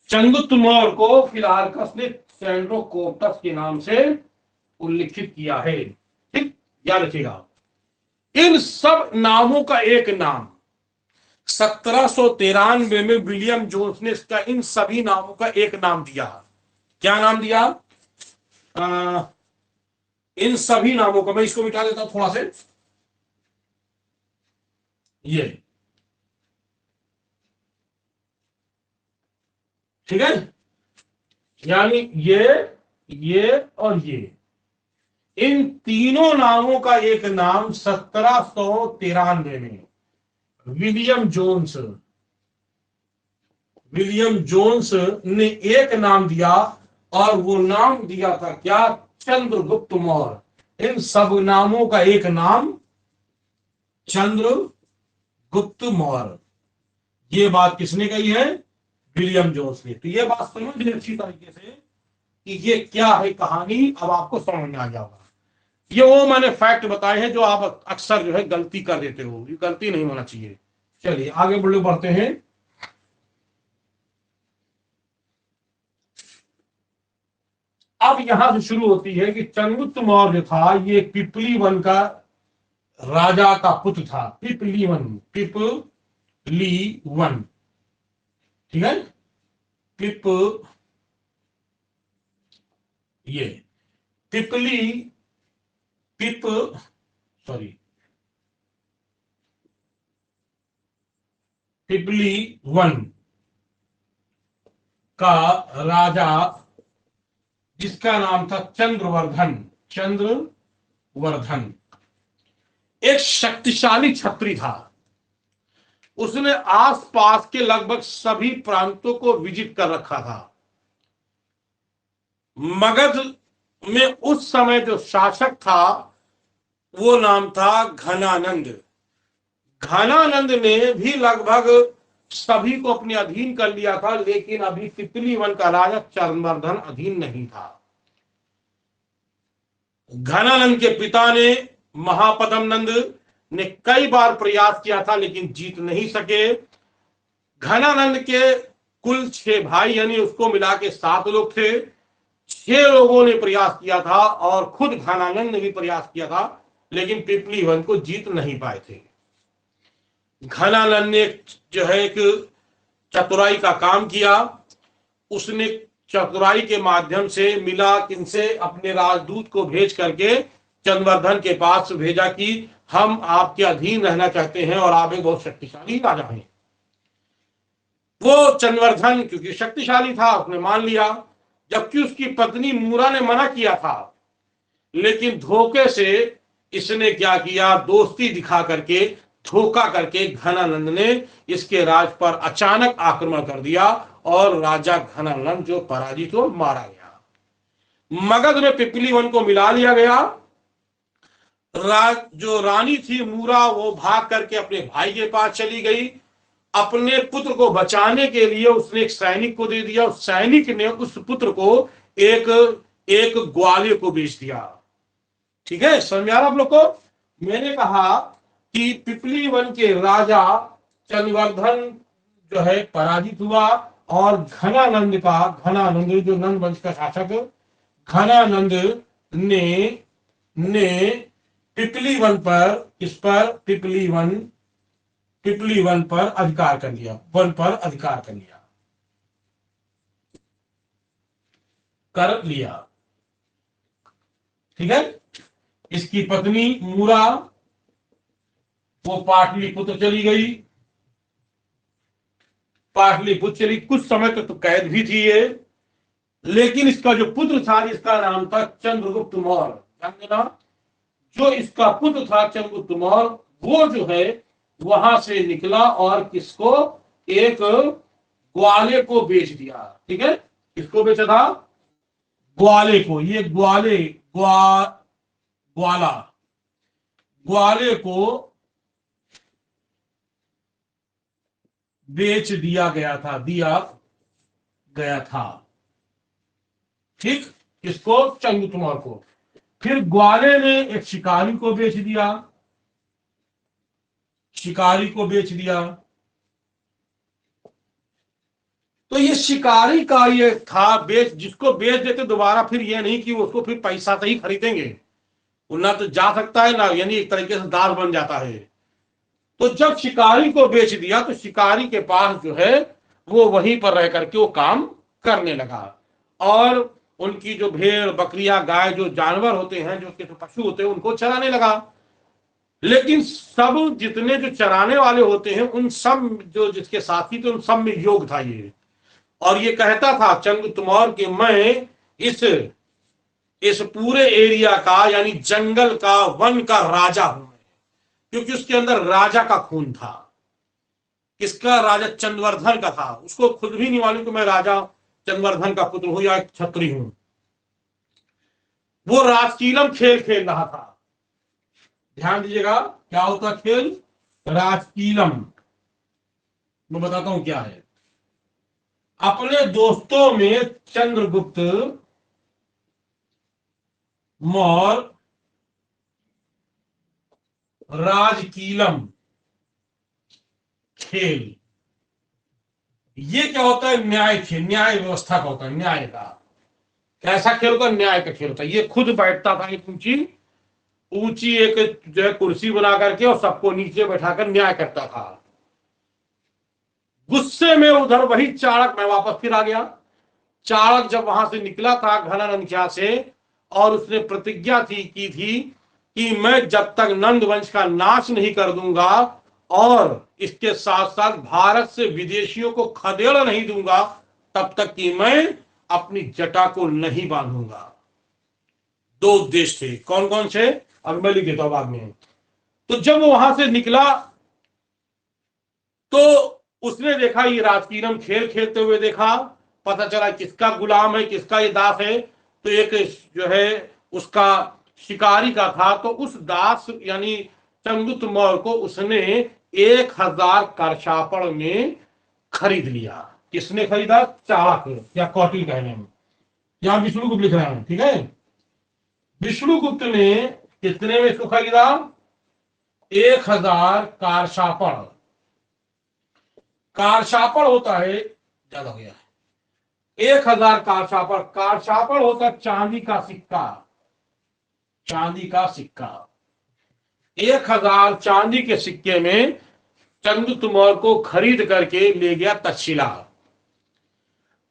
[SPEAKER 1] चंद्रगुप्त मौर्य को फिलार्कस ने सैंड्रोकोप्टस के नाम से उल्लिखित किया है। ठीक, याद रखिएगा। इन सब नामों का एक नाम 1793 में विलियम जोन्स ने इसका, इन सभी नामों का एक नाम दिया। क्या नाम दिया? इन सभी नामों का, मैं इसको मिटा देता हूं थोड़ा से, ये ठीक है, यानी ये और ये, इन तीनों नामों का एक नाम 1793 में विलियम जोन्स ने एक नाम दिया, और वो नाम दिया था क्या? चंद्रगुप्त मौर्य। इन सब नामों का एक नाम चंद्रगुप्त मौर्य। ये बात किसने कही है? विलियम जोन्स ने। तो ये बात समझ ली अच्छी तरीके से कि ये क्या है कहानी, अब आपको समझ में आ जाएगा। ये वो मैंने फैक्ट बताए हैं जो आप अक्सर जो है गलती कर देते हो, ये गलती नहीं होना चाहिए। चलिए आगे बढ़ते हैं। अब यहां से शुरू होती है कि चंद्रगुप्त मौर्य था, ये पिपली वन का राजा का पुत्र था। पिपली वन, ठीक है। पिप ये पिपली पिप सॉरी पिपली वन का राजा, जिसका नाम था चंद्रवर्धन, एक शक्तिशाली छत्री था। उसने आसपास के लगभग सभी प्रांतों को विजित कर रखा था। मगध में उस समय जो शासक था वो नाम था घनानंद। घनानंद ने भी लगभग सभी को अपने अधीन कर लिया था, लेकिन अभी पिपली वन का राजा चंद्रवर्धन अधीन नहीं था। घनानंद के पिता ने महापद्म नंद ने कई बार प्रयास किया था, लेकिन जीत नहीं सके। घनानंद के कुल 6 भाई, यानी उसको मिला के 7 लोग थे। 6 लोगों ने प्रयास किया था और खुद घनानंद ने भी प्रयास किया था, लेकिन पिपली वन को जीत नहीं पाए थे। घनानंद ने जो है एक चतुराई का काम किया। उसने चतुराई के माध्यम से मिला किनसे? अपने राजदूत को भेज करके चंद्रवर्धन के पास भेजा कि हम आपके अधीन रहना चाहते हैं और आप एक बहुत शक्तिशाली राजा हैं। वो चंद्रवर्धन क्योंकि शक्तिशाली था, उसने मान लिया, जबकि उसकी पत्नी मूरा ने मना किया था। लेकिन धोखे से इसने क्या किया? दोस्ती दिखा करके, धोखा करके घनानंद ने इसके राज पर अचानक आक्रमण कर दिया और राजा घनानंद जो पराजित हो मारा गया। मगध में पिपली वन को मिला लिया गया। जो रानी थी मूरा, वो भाग करके अपने भाई के पास चली गई। अपने पुत्र को बचाने के लिए उसने एक सैनिक को दे दिया। उस सैनिक ने उस पुत्र को एक ग्वालियर को बेच दिया। ठीक है, समझ आ रहा आप लोग को? मैंने कहा कि पिपली वन के राजा चंद्रवर्धन जो है पराजित हुआ, और घनानंद जो नंद वंश का शासक, घनानंद ने पिपली वन पर पिपली वन पर अधिकार कर लिया। ठीक है। इसकी पत्नी मूरा वो पाटलिपुत्र चली गई। कुछ समय तक तो कैद भी थी ये, लेकिन इसका जो पुत्र था, जिसका नाम था चंद्रगुप्त मौर्य, जो इसका पुत्र था चंद्रगुप्त मौर्य, वो जो है वहां से निकला और किसको? एक ग्वाले को बेच दिया। ठीक है, किसको बेचा था? ग्वाले को। ये ग्वाले को बेच दिया गया था। ठीक, किसको? चंद्रगुप्त मौर्य को। फिर ग्वाले ने एक शिकारी को बेच दिया। तो ये शिकारी का ये था जिसको बेच देते दोबारा, फिर ये नहीं कि उसको फिर पैसा से ही खरीदेंगे, ना तो जा सकता है ना, यानी एक तरीके से दास बन जाता है। तो जब शिकारी को बेच दिया तो शिकारी के पास जो है वो वहीं पर रह करके वो काम करने लगा, और उनकी जो भेड़ बकरियां गाय जो जानवर होते हैं, जो उसके पशु होते हैं, उनको चराने लगा। लेकिन सब जितने जो चराने वाले होते हैं, उन सब जो जिसके साथी थे, उन सब में योग था ये। और ये कहता था चंद्रगुप्त मौर्य कि मैं इस पूरे एरिया का यानी जंगल का वन का राजा हूं, क्योंकि उसके अंदर राजा का खून था। किसका? राजा चंद्रवर्धन का था। उसको खुद भी नहीं मालूम कि मैं राजा चंद्रवर्धन का पुत्र हूं या एक छत्री हूं। वो राजकीलम खेल खेल रहा था। ध्यान दीजिएगा, क्या होता खेल? राजकीलम। मैं बताता हूं क्या है। अपने दोस्तों में चंद्रगुप्त मौर्य राजकीलम खेल, ये क्या होता है? न्याय खेल, न्याय व्यवस्था का होता है, न्याय का। कैसा खेल होता है? न्याय का खेल होता है। ये खुद बैठता था एक ऊंची ऊंची एक जो है कुर्सी बना करके और सबको नीचे बैठाकर न्याय करता था। गुस्से में उधर वही चाणक्य, मैं वापस फिर आ गया। चाणक्य जब वहां से निकला था घनानंद से, और उसने प्रतिज्ञा की थी कि मैं जब तक नंद वंश का नाश नहीं कर दूंगा और इसके साथ साथ भारत से विदेशियों को खदेड़ नहीं दूंगा, तब तक कि मैं अपनी जटा को नहीं बांधूंगा। दो उद्देश्य थे। कौन कौन से? अब मैं लिख देता हूं बाद में। तो जब वो वहां से निकला तो उसने देखा ये राजकीलम खेल खेलते हुए देखा, पता चला किसका गुलाम है, किसका ये दास है। तो एक जो है उसका शिकारी का था, तो उस दास यानी चंद्रगुप्त मौर्य को उसने 1000 करशापड़ में खरीद लिया। किसने खरीदा? चाणक्य या कौटिल्य कहने में, यहां विष्णुगुप्त लिख रहे हैं, ठीक है। विष्णुगुप्त ने कितने में इसको खरीदा? 1000 कारशापड़। कारशापड़ होता है, ज्यादा हो गया, 1000 कारशापड़। कारशापड़ होता है चांदी का सिक्का, चांदी का सिक्का। 1000 चांदी के सिक्के में चंद्रगुप्त मौर्य को खरीद करके ले गया तक्षशिला।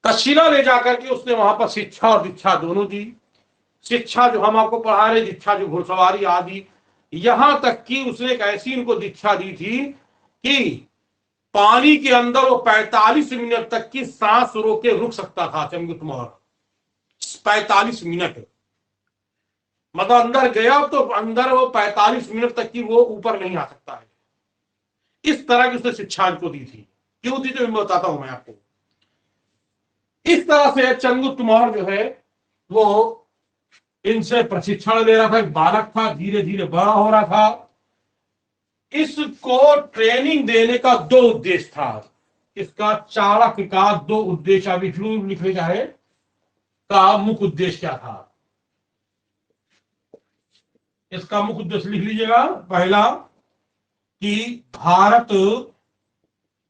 [SPEAKER 1] तक्षशिला ले जाकर के उसने वहां पर शिक्षा और दीक्षा दोनों दी। शिक्षा जो हम आपको पढ़ा रहे, दीक्षा जो घुड़सवारी आदि, यहां तक कि उसने एक ऐसी इनको दीक्षा दी थी कि पानी के अंदर वो 45 मिनट तक की सांस रोके रुक सकता था चंद्रगुप्त मौर्य। 45 मिनट, मतलब अंदर गया तो अंदर वो 45 मिनट तक की वो ऊपर नहीं आ सकता है। इस तरह की उसने शिक्षा इनको दी थी। क्यों थी तो मैं बताता हूं मैं आपको। इस तरह से चंद्रगुप्त मौर्य जो है वो इनसे प्रशिक्षण ले रहा था। एक बालक था, धीरे धीरे बड़ा हो रहा था। इसको ट्रेनिंग देने का 2 उद्देश्य था। इसका चाणक्य का 2 उद्देश्य अभी लिखने का है। का मुख्य उद्देश्य क्या था? इसका मुख्य उद्देश्य लिख लीजिएगा। पहला कि भारत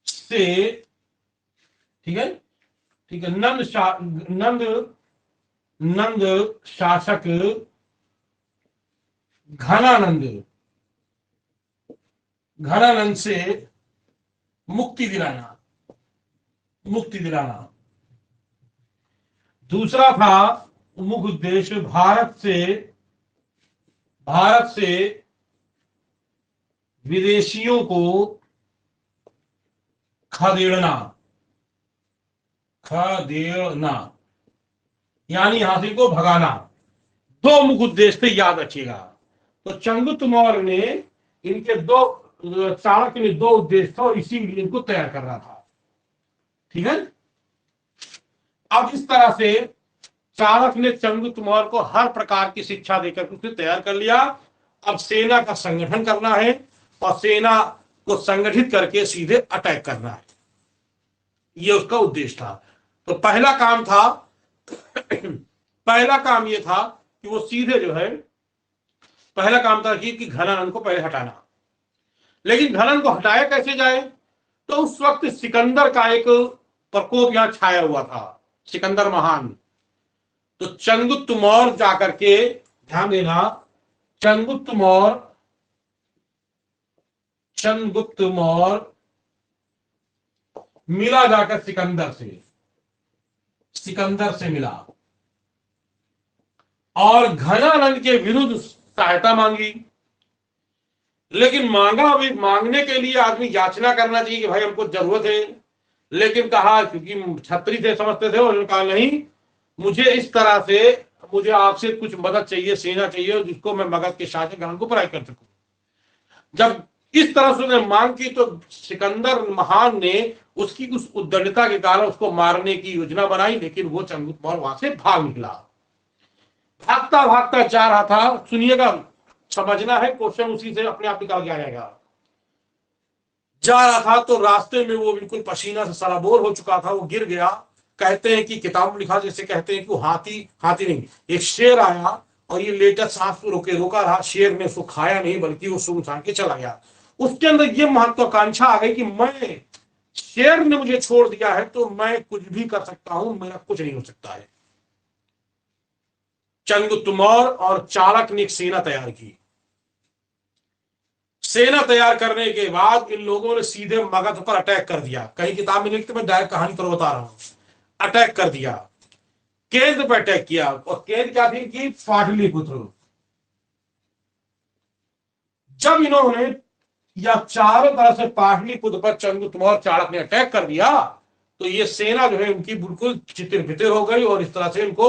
[SPEAKER 1] से, ठीक है, ठीक है, नंद शासक घनानंद से मुक्ति दिलाना, मुक्ति दिलाना। दूसरा था मुख्य उद्देश्य भारत से विदेशियों को खदेड़ना, यानी यहां से को भगाना। 2 मुख्य उद्देश्य थे, याद रखिएगा। तो चंद्रगुप्त मौर्य ने इनके 2, चाणक्य ने 2 उद्देश्य था और इसीलिए इनको तैयार कर रहा था, ठीक है। अब इस तरह से चाणक्य ने चंद्रगुप्त मौर्य को हर प्रकार की शिक्षा देकर उसे तैयार कर लिया। अब सेना का संगठन करना है और सेना को संगठित करके सीधे अटैक करना है, यह उसका उद्देश्य था। तो पहला काम यह था कि वो सीधे जो है, पहला काम था कि घनानंद को पहले हटाना। लेकिन घनानंद को हटाया कैसे जाए? तो उस वक्त सिकंदर का एक प्रकोप यहां छाया हुआ था, सिकंदर महान। तो चंद्रगुप्त मौर्य जाकर के, ध्यान देना, चंद्रगुप्त मौर्य मिला जाकर सिकंदर से मिला और घनानंद के विरुद्ध सहायता मांगी। लेकिन मांगने के लिए आदमी याचना करना चाहिए कि भाई हमको जरूरत है, लेकिन कहा, क्योंकि छत्री थे समझते थे, उन्होंने कहा नहीं, मुझे इस तरह से, मुझे आपसे कुछ मदद चाहिए, सेना चाहिए जिसको मैं मगध के शासक ग्रहण को पराजित कर सकूं। जब इस तरह से उसने मांग की तो सिकंदर महान ने उसकी उस उद्दंडता के कारण उसको मारने की योजना बनाई, लेकिन वो चंद्रगुप्त मौर्य वहां से भाग निकला। भागता भागता जा रहा था, सुनिएगा, समझना है, क्वेश्चन उसी से अपने आप निकाल के आ जाएगा। जा रहा था तो रास्ते में वो बिल्कुल पसीना से सराबोर हो चुका था, वो गिर गया। कहते हैं कि किताब में लिखा, जैसे कहते हैं कि वो हाथी नहीं, एक शेर आया और ये लेटर सांस रोका रहा, शेर ने उसको खाया नहीं बल्कि वो सूंघ के चला गया। उसके अंदर ये महत्वाकांक्षा आ गई कि मैं, शेर ने मुझे छोड़ दिया है तो मैं कुछ भी कर सकता हूं, मेरा कुछ नहीं हो सकता है। चंद्रगुप्त मौर्य और चाणक्य ने एक सेना तैयार की। सेना तैयार करने के बाद इन लोगों ने सीधे मगध पर अटैक कर दिया। कहीं किताब में लिखते, मैं डायरेक्ट कहानी पर बता रहा हूं। अटैक कर दिया, केंद्र पर अटैक किया, और केंद्र क्या थी कि पाटलिपुत्र। जब इन्होंने या चारों तरफ से पाटलिपुत्र पर चंद्रगुप्त मौर्य चाणक्य ने अटैक कर दिया तो ये सेना जो है उनकी बिल्कुल चितिर बितिर हो गई, और इस तरह से इनको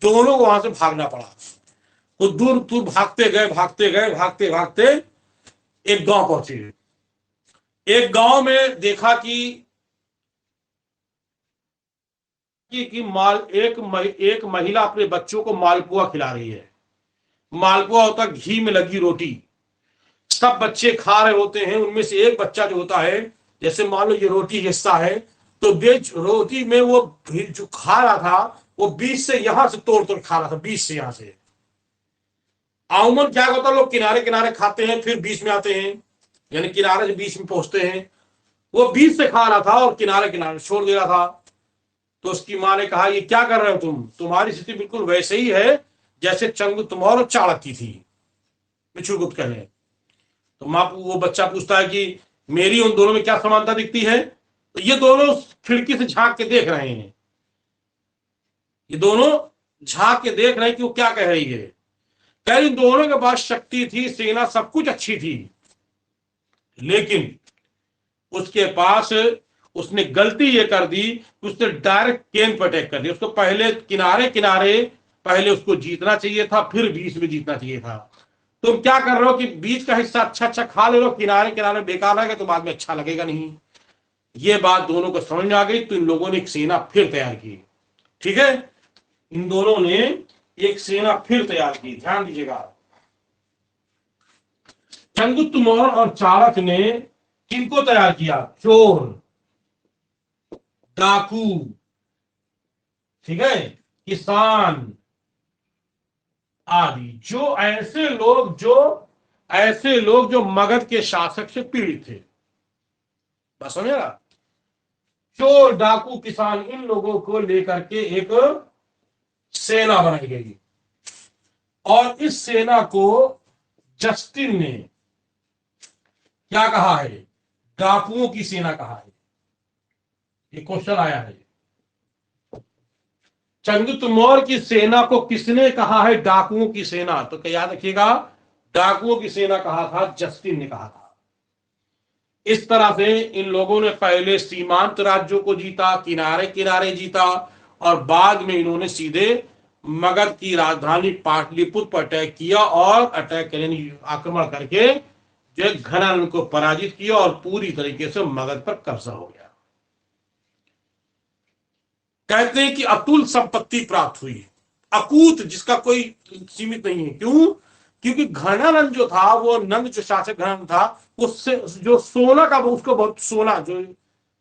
[SPEAKER 1] दोनों को वहां से भागना पड़ा। वो दूर दूर भागते गए, भागते गए, भागते भागते एक गांव पहुंचे। एक गांव में देखा कि एक महिला अपने बच्चों को मालपुआ खिला रही है। मालपुआ होता घी में लगी रोटी। सब बच्चे खा रहे होते हैं, उनमें से एक बच्चा जो होता है, जैसे मान लो ये रोटी हिस्सा है, तो बीच रोटी में वो जो खा रहा था वो बीच से यहां से तोड़ तोड़ खा रहा था, बीच से यहां से। अमूमन क्या होता है, लोग किनारे किनारे खाते हैं फिर बीच में आते हैं, यानी किनारे से बीच में पहुंचते हैं। वो बीच से खा रहा था और किनारे किनारे छोड़ दे रहा था। तो उसकी मां ने कहा, ये क्या कर रहे हो तुम, तुम्हारी स्थिति बिल्कुल वैसे ही है जैसे चंद्रगुप्त मौर्य और चाणक्य की थी, मित्रगुप्त कहे। तो मां, वो बच्चा पूछता है कि मेरी उन दोनों में क्या समानता दिखती है। तो ये दोनों खिड़की से झांक के देख रहे हैं, ये दोनों झांक के देख रहे हैं कि वो क्या कह रही है। कह रही दोनों के पास शक्ति थी, सेना सब कुछ अच्छी थी, लेकिन उसके पास, उसने गलती ये कर दी कि उसने डायरेक्ट केंद्र पर अटैक कर दिया। उसको पहले किनारे किनारे, पहले उसको जीतना चाहिए था, फिर बीच में जीतना चाहिए था। तुम क्या कर रहे हो कि बीच का हिस्सा अच्छा अच्छा खा ले लो, किनारे किनारे बेकार रहेगा तो बाद में अच्छा लगेगा नहीं। ये बात दोनों को समझ में आ गई, तो इन लोगों ने एक सेना फिर तैयार की। ठीक है, इन दोनों ने एक सेना फिर तैयार की, ध्यान दीजिएगा। चंद्रगुप्त मौर्य और चाणक्य ने किनको तैयार किया, चोर, डाकू, ठीक है, किसान आदि, ऐसे लोग जो मगध के शासक से पीड़ित थे। बस समझेगा, चोर, डाकू, किसान, इन लोगों को लेकर के एक सेना बनाई गई, और इस सेना को जस्टिन ने क्या कहा है, डाकुओं की सेना कहा है। ये क्वेश्चन आया है, चंद्रगुप्त मौर्य की सेना को किसने कहा है डाकुओं की सेना, तो क्या याद रखिएगा, डाकुओं की सेना कहा था जस्टिन ने कहा था। इस तरह से इन लोगों ने पहले सीमांत राज्यों को जीता, किनारे किनारे जीता, और बाद में इन्होंने सीधे मगध की राजधानी पाटलिपुत्र पर अटैक किया, और आक्रमण करके जो घनानंद को पराजित किया, और पूरी तरीके से मगध पर कब्जा हो गया। कहते हैं कि अतुल संपत्ति प्राप्त हुई, अकूत, जिसका कोई सीमित नहीं है। क्यों? क्योंकि घनानंद जो था, वो नंद जो शासक घनानंद था, उससे जो सोना का, उसको बहुत, सोना जो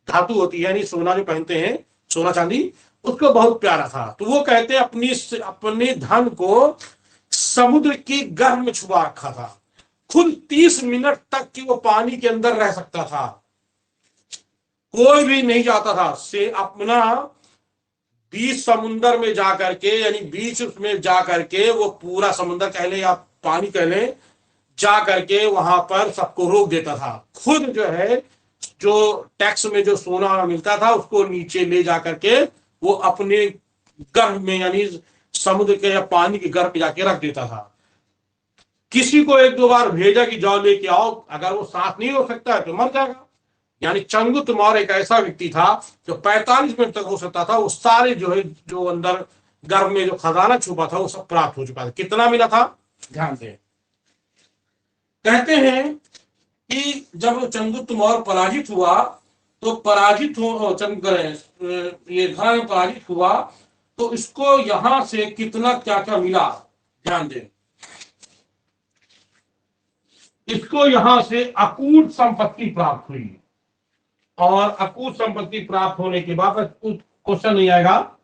[SPEAKER 1] धातु होती है, यानी सोना जो पहनते हैं, सोना चांदी, उसको बहुत प्यारा था। तो वो कहते हैं अपने धन को समुद्र की गर्भ में छुपा रखा था। खुद 30 मिनट तक कि वो पानी के अंदर रह सकता था, कोई भी नहीं जाता था। से अपना बीच समुद्र में जाकर के, यानी बीच उसमें जाकर के, वो पूरा समुद्र कह ले या पानी कह ले, जा करके वहां पर सबको रोक देता था। खुद जो है, जो टैक्स में जो सोना मिलता था उसको नीचे ले जा करके वो अपने गर्भ में, यानी समुद्र के या पानी के गर्भ में जाके रख देता था। किसी को 1-2 बार भेजा कि जाओ लेके आओ, अगर वो सांस नहीं हो सकता है तो मर जाएगा, यानी चंद्रगुप्त मौर्य एक ऐसा व्यक्ति था जो 45 मिनट तक हो सकता था, वो सारे जो है जो अंदर गर्भ में जो खजाना छुपा था वो सब प्राप्त हो चुका था। कितना मिला था, ध्यान दें। कहते हैं कि जब चंद्रगुप्त मौर्य पराजित हुआ, तो पराजित हो ये धन पराजित हुआ, तो इसको यहां से कितना क्या क्या मिला, ध्यान दें। इसको यहां से अकूट संपत्ति प्राप्त हुई, और अकूट संपत्ति प्राप्त होने के बाद क्वेश्चन नहीं आएगा,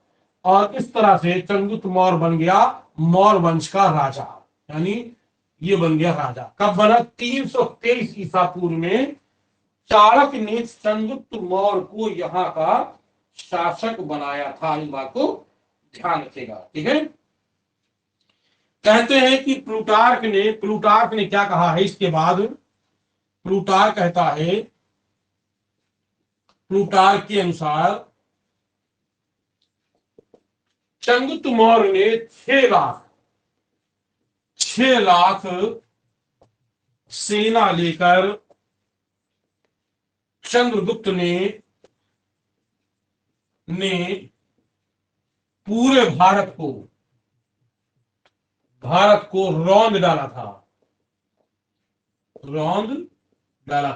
[SPEAKER 1] और इस तरह से चंद्रगुप्त मौर्य बन गया मौर्य वंश का राजा, यानी ये बन गया राजा। कब बना, 323 ईसा पूर्व में चाणक्य ने चंद्रगुप्त मौर्य को यहाँ का शासक बनाया था। इस बात को ध्यान रखिएगा, ठीक है। कहते हैं कि प्लूटार्क ने क्या कहा है इसके बाद, प्लूटार्क कहता है, प्लूटार्क के अनुसार चंद्रगुप्त मौर्य ने 6 लाख सेना लेकर चंद्रगुप्त ने पूरे भारत को रौंद डाला था।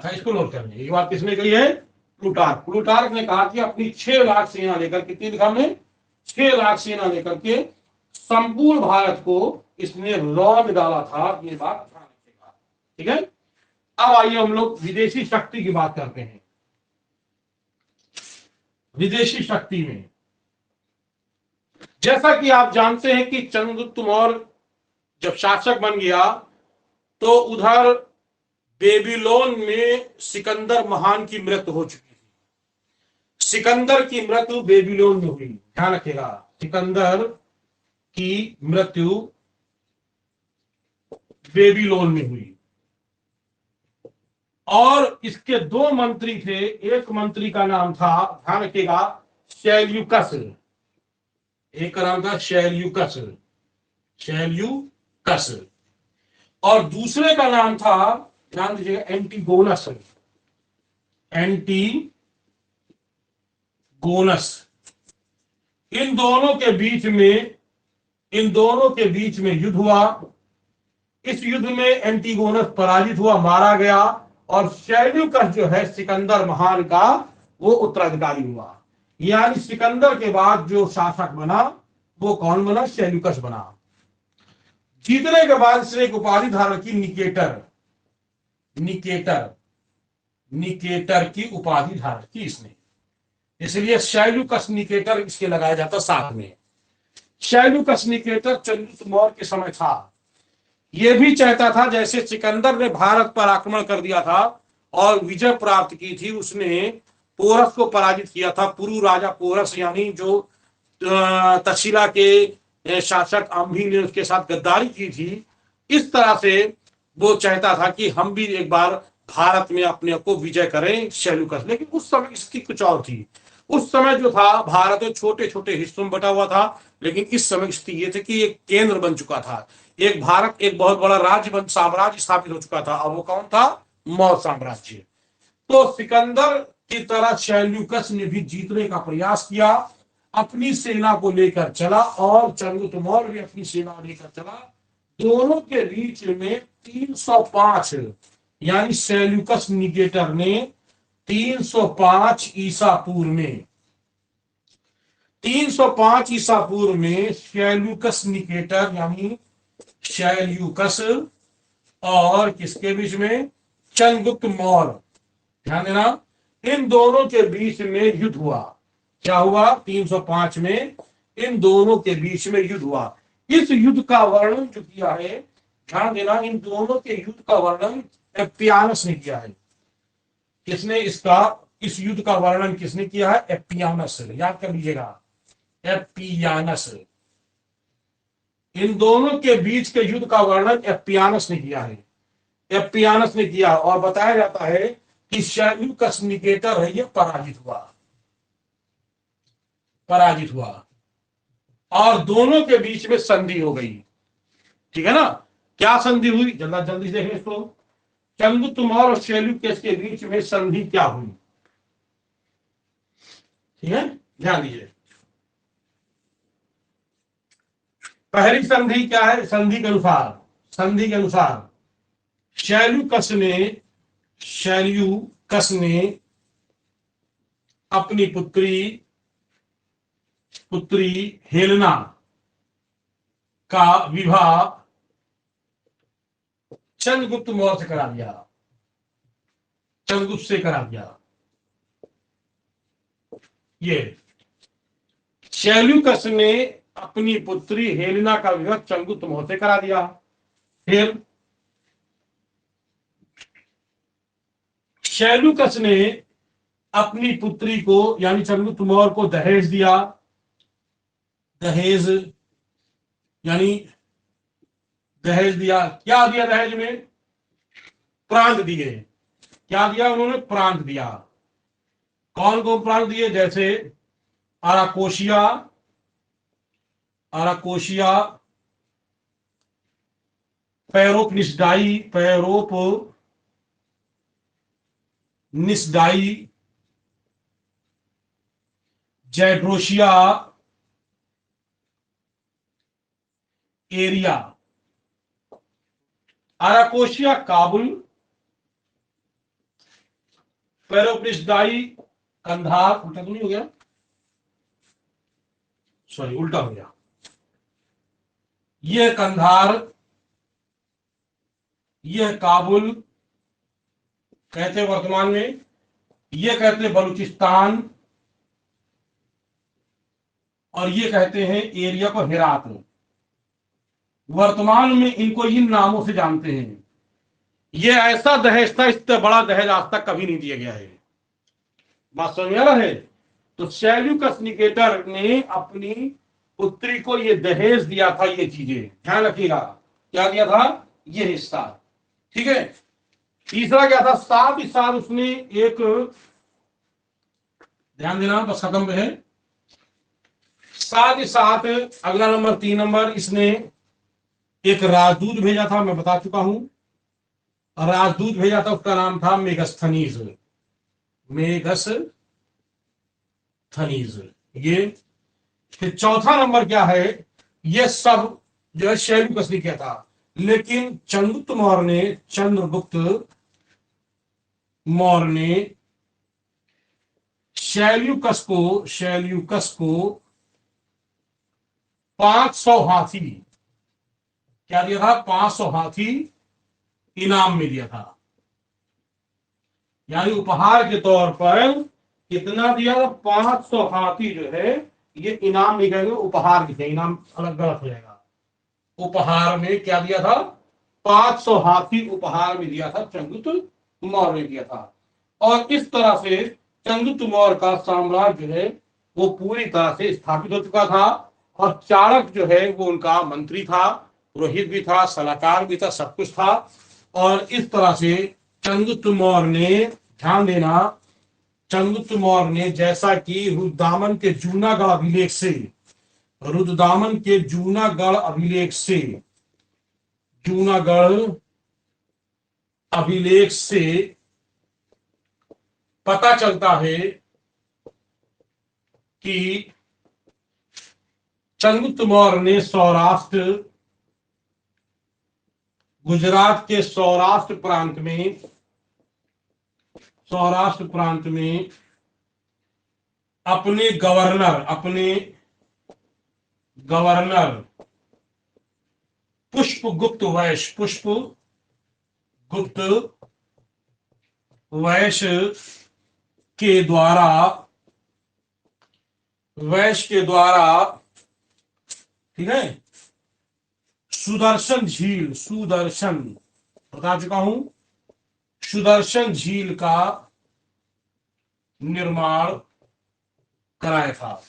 [SPEAKER 1] इसको नोट करने, ये बात किसने कही है, प्लूटार्क ने कहा कि अपनी 6 लाख सेना लेकर, कितनी लिखा हमने, 6 लाख सेना लेकर के संपूर्ण भारत को इसने रौंद डाला था। ये बात ध्यान रखिएगा, ठीक है। अब आइए हम लोग विदेशी शक्ति की बात करते हैं। विदेशी शक्ति में जैसा कि आप जानते हैं कि चंद्रगुप्त मौर्य जब शासक बन गया, तो उधर बेबीलोन में सिकंदर महान की मृत्यु हो चुकी थी। सिकंदर की मृत्यु बेबीलोन में हुई, ध्यान रखिएगा, सिकंदर की मृत्यु बेबीलोन में हुई। और इसके 2 मंत्री थे, एक मंत्री का नाम था, ध्यान रखिएगा, शैल्यूकस। एक का नाम था शैल्यूकस, और दूसरे का नाम था, ध्यान दीजिएगा, एंटीगोनस। इन दोनों के बीच में युद्ध हुआ। इस युद्ध में एंटीगोनस पराजित हुआ, मारा गया, और शैल्यूकस जो है सिकंदर महान का वो उत्तराधिकारी हुआ। यानी सिकंदर के बाद जो शासक बना वो कौन बना, शैल्यूकस बना। जीतने के बाद इसने एक उपाधि धारण की, निकेटर की उपाधि धारण की इसने, इसलिए शैल्यूकस निकेटर इसके लगाया जाता साथ में। शैल्यूकस निकेटर चंद्रगुप्त मौर्य के समय था। यह भी चाहता था, जैसे सिकंदर ने भारत पर आक्रमण कर दिया था और विजय प्राप्त की थी, उसने पोरस को पराजित किया था। पुरु राजा पोरस, यानी जो तक्षशिला के शासक अम्भी ने उसके साथ गद्दारी की थी। इस तरह से वो चाहता था कि हम भी एक बार भारत में अपने को विजय करें, शैल्यूकस। लेकिन उस समय स्थिति कुछ और थी। उस समय जो था भारत छोटे छोटे हिस्सों में बटा हुआ था, लेकिन इस समय स्थिति ये थी कि एक केंद्र बन चुका था, एक भारत एक बहुत बड़ा साम्राज्य स्थापित हो चुका था, और वो कौन था, मौर्य साम्राज्य। तो सिकंदर की तरह शैल्यूकस ने भी जीतने का प्रयास किया, अपनी सेना को लेकर चला, और चंद्रगुप्त मौर्य भी अपनी सेना लेकर चला। दोनों के बीच में 305, यानी शैल्यूकस निकेटर ने 305 ईसा पूर्व में शैल्यूकस निकेटर, यानी शैल्यूकस और किसके बीच में, चंद्रगुप्त मौर्य, ध्यान देना, इन दोनों के बीच में युद्ध हुआ। क्या हुआ, 305 में इन दोनों के बीच में युद्ध हुआ। इस युद्ध का वर्णन जो किया है, ध्यान देना, इन दोनों के युद्ध का वर्णन एप्पियानस ने किया है। किसने इस युद्ध का वर्णन किसने किया है, एप्पियानस। याद कर लीजिएगा, एप्पियानस। इन दोनों के बीच के युद्ध का वर्णन एप्पियानस ने किया है, एप्पियानस ने किया। और बताया जाता है कि शैल्यूकस निकेटर है, ये पराजित हुआ, और दोनों के बीच में संधि हो गई। ठीक है ना, क्या संधि हुई, जल्दी से देखें इसको। चंद्रगुप्त मौर्य और शैल्यूकस के बीच में संधि क्या हुई, ठीक है, ध्यान दीजिए। पहली संधि क्या है? संधि के अनुसार शैल्यूकस ने अपनी पुत्री हेलेना का विवाह चंद्रगुप्त मौर्य से करा दिया। चंद्रगुप्त से करा दिया। ये शैल्यूकस ने अपनी पुत्री हेलेना का विवाह चंद्रगुप्त मौर्य से करा दिया। फिर शैल्यूकस ने अपनी पुत्री को यानी चंद्रगुप्त मौर्य को दहेज दिया। दहेज यानी दहेज दिया। क्या दिया दहेज में? प्रांत दिए। क्या दिया उन्होंने? प्रांत दिया। कौन को प्रांत दिए? जैसे अराकोशिया, पैरोपनिस्डाई, जैड्रोशिया, एरिया। अराकोशिया काबुल, पैरोपनिस्डाई कंधार, उल्टा तो नहीं हो गया? सॉरी, उल्टा हो गया। यह कंधार, यह काबुल कहते वर्तमान में, यह कहते बलूचिस्तान, और ये कहते हैं एरिया को हेरात। वर्तमान में इनको इन नामों से जानते हैं। ये ऐसा दहेज था, इससे बड़ा दहेज आज तक कभी नहीं दिया गया है। बात समझ में आ रहा है? तो शैल्यूकस निकेटर ने अपनी पुत्री को ये दहेज दिया था। ये चीजें ध्यान रखिएगा, क्या दिया था? ये हिस्सा। ठीक है। तीसरा क्या था? साथ ही साथ उसने एक, ध्यान देना बस खत्म पे है। साथ ही साथ अगला नंबर 3 नंबर, इसने एक राजदूत भेजा था, मैं बता चुका हूं। राजदूत भेजा था, उसका नाम था मेगस्थनीज। ये फिर चौथा नंबर क्या है? ये सब जो है शैल्यूकस ने किया था, लेकिन चंद्रगुप्त मौर्य ने शैल्यूकस को 500 हाथी, क्या दिया था? 500 हाथी इनाम में दिया था। यानी उपहार के तौर पर कितना दिया था? 500 हाथी जो है ये इनाम नहीं कहेंगे, उपहार की, इनाम अलग गलत हो जाएगा। उपहार में क्या दिया था? 500 हाथी उपहार में दिया था, चंद्रगुप्त मौर्य ने दिया था। और इस तरह से चंद्रगुप्त मौर्य का साम्राज्य जो है वो पूरी तरह से स्थापित हो चुका था। और चाणक्य जो है वो उनका मंत्री था, पुरोहित भी था, सलाहकार भी था, सब कुछ था। और इस तरह से चंद्रगुप्त मौर्य ने, ध्यान देना, चंद्रगुप्त मौर्य ने जैसा कि रुद्रदामन के जूनागढ़ अभिलेख से पता चलता है कि चंद्रगुप्त मौर्य ने गुजरात के सौराष्ट्र प्रांत में अपने गवर्नर पुष्पगुप्त वैश्य के द्वारा, ठीक है, सुदर्शन बता चुका हूं, सुदर्शन झील का निर्माण कराया था।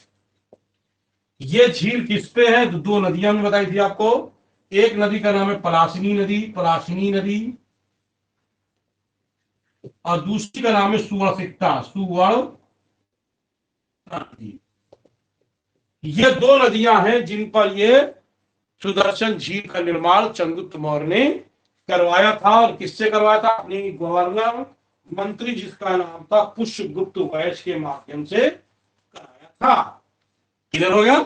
[SPEAKER 1] यह झील किस पे है? तो 2 नदियां में बताई थी आपको। एक नदी का नाम है पलाशिनी नदी, और दूसरी का नाम है सुवर्ण नदी। ये 2 नदियां हैं जिन पर ये सुदर्शन झील का निर्माण चंद्रगुप्त मौर्य ने करवाया था। और किससे करवाया था? अपनी गवर्नर मंत्री जिसका नाम था पुष्पगुप्त वैश्य के माध्यम से कराया। था। किधर हो गया?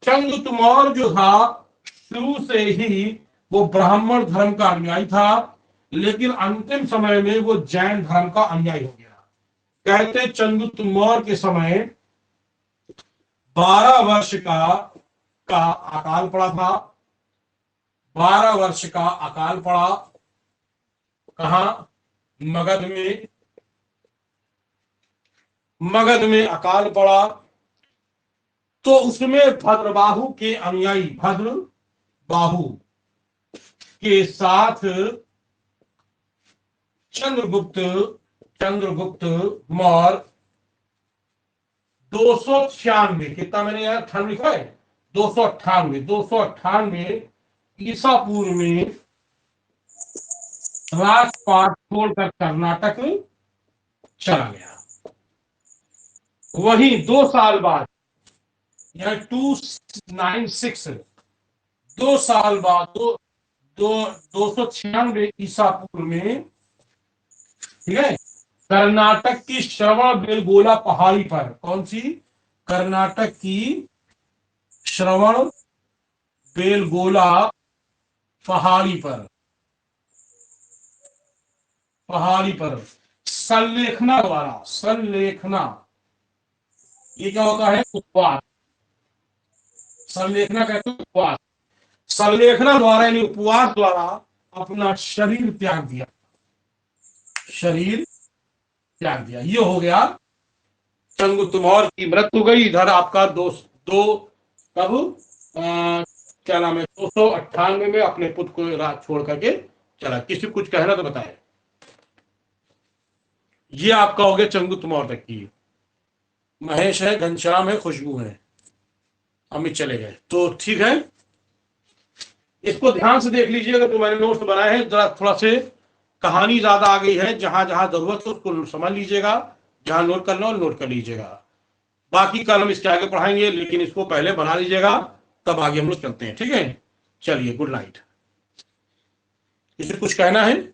[SPEAKER 1] चंद्रगुप्त मौर्य जो था शुरू से ही वो ब्राह्मण धर्म का अनुयायी था, लेकिन अंतिम समय में वो जैन धर्म का अनुयायी हो गया। कहते चंद्रगुप्त मौर्य के समय 12 वर्ष का अकाल पड़ा था। 12 वर्ष का अकाल पड़ा। कहा? मगध में। मगध में अकाल पड़ा। तो उसमें भद्रबाहु के अनुयायी, भद्रबाहु के साथ चंद्रगुप्त मौर्य 296, कितना मैंने यहाँ 98 लिखा है, 298 ईसा पूर्व में राजपाट छोड़कर कर्नाटक चला गया। वहीं 2 साल बाद, यानी 296, 2 साल बाद 296 ईसा पूर्व में, ठीक है, कर्नाटक की श्रवण बेलगोला पहाड़ी पर, कौन सी? कर्नाटक की श्रवण बेलगोला पहाड़ी पर संलेखना द्वारा, संलेखना, ये क्या होता है? उपवास। संलेखना कहते हैं उपवास। संलेखना द्वारा यानी उपवास द्वारा अपना शरीर त्याग दिया। ये हो गया चंद्रगुप्त मौर्य की मृत्यु हो गई। इधर आपका कब क्या नाम है, 298 में अपने पुत्र को राज छोड़ करके चला। किसी कुछ कहना तो बताए। ये आपका हो गया चंद्रगुप्त मौर्य तक की। महेश है, घनश्याम है, खुशबू है, अमित चले गए। तो ठीक है, इसको ध्यान से देख लीजिएगा। तो मैंने नोट्स बनाए हैं, जरा थोड़ा से कहानी ज्यादा आ गई है, जहां जहां जरूरत है उसको समझ लीजिएगा, जहां नोट करना हो नोट कर लीजिएगा। बाकी कल हम इसके आगे पढ़ाएंगे, लेकिन इसको पहले बना लीजिएगा, तब आगे हम लोग चलते हैं। ठीक है, चलिए, गुड नाइट। किसी कुछ कहना है?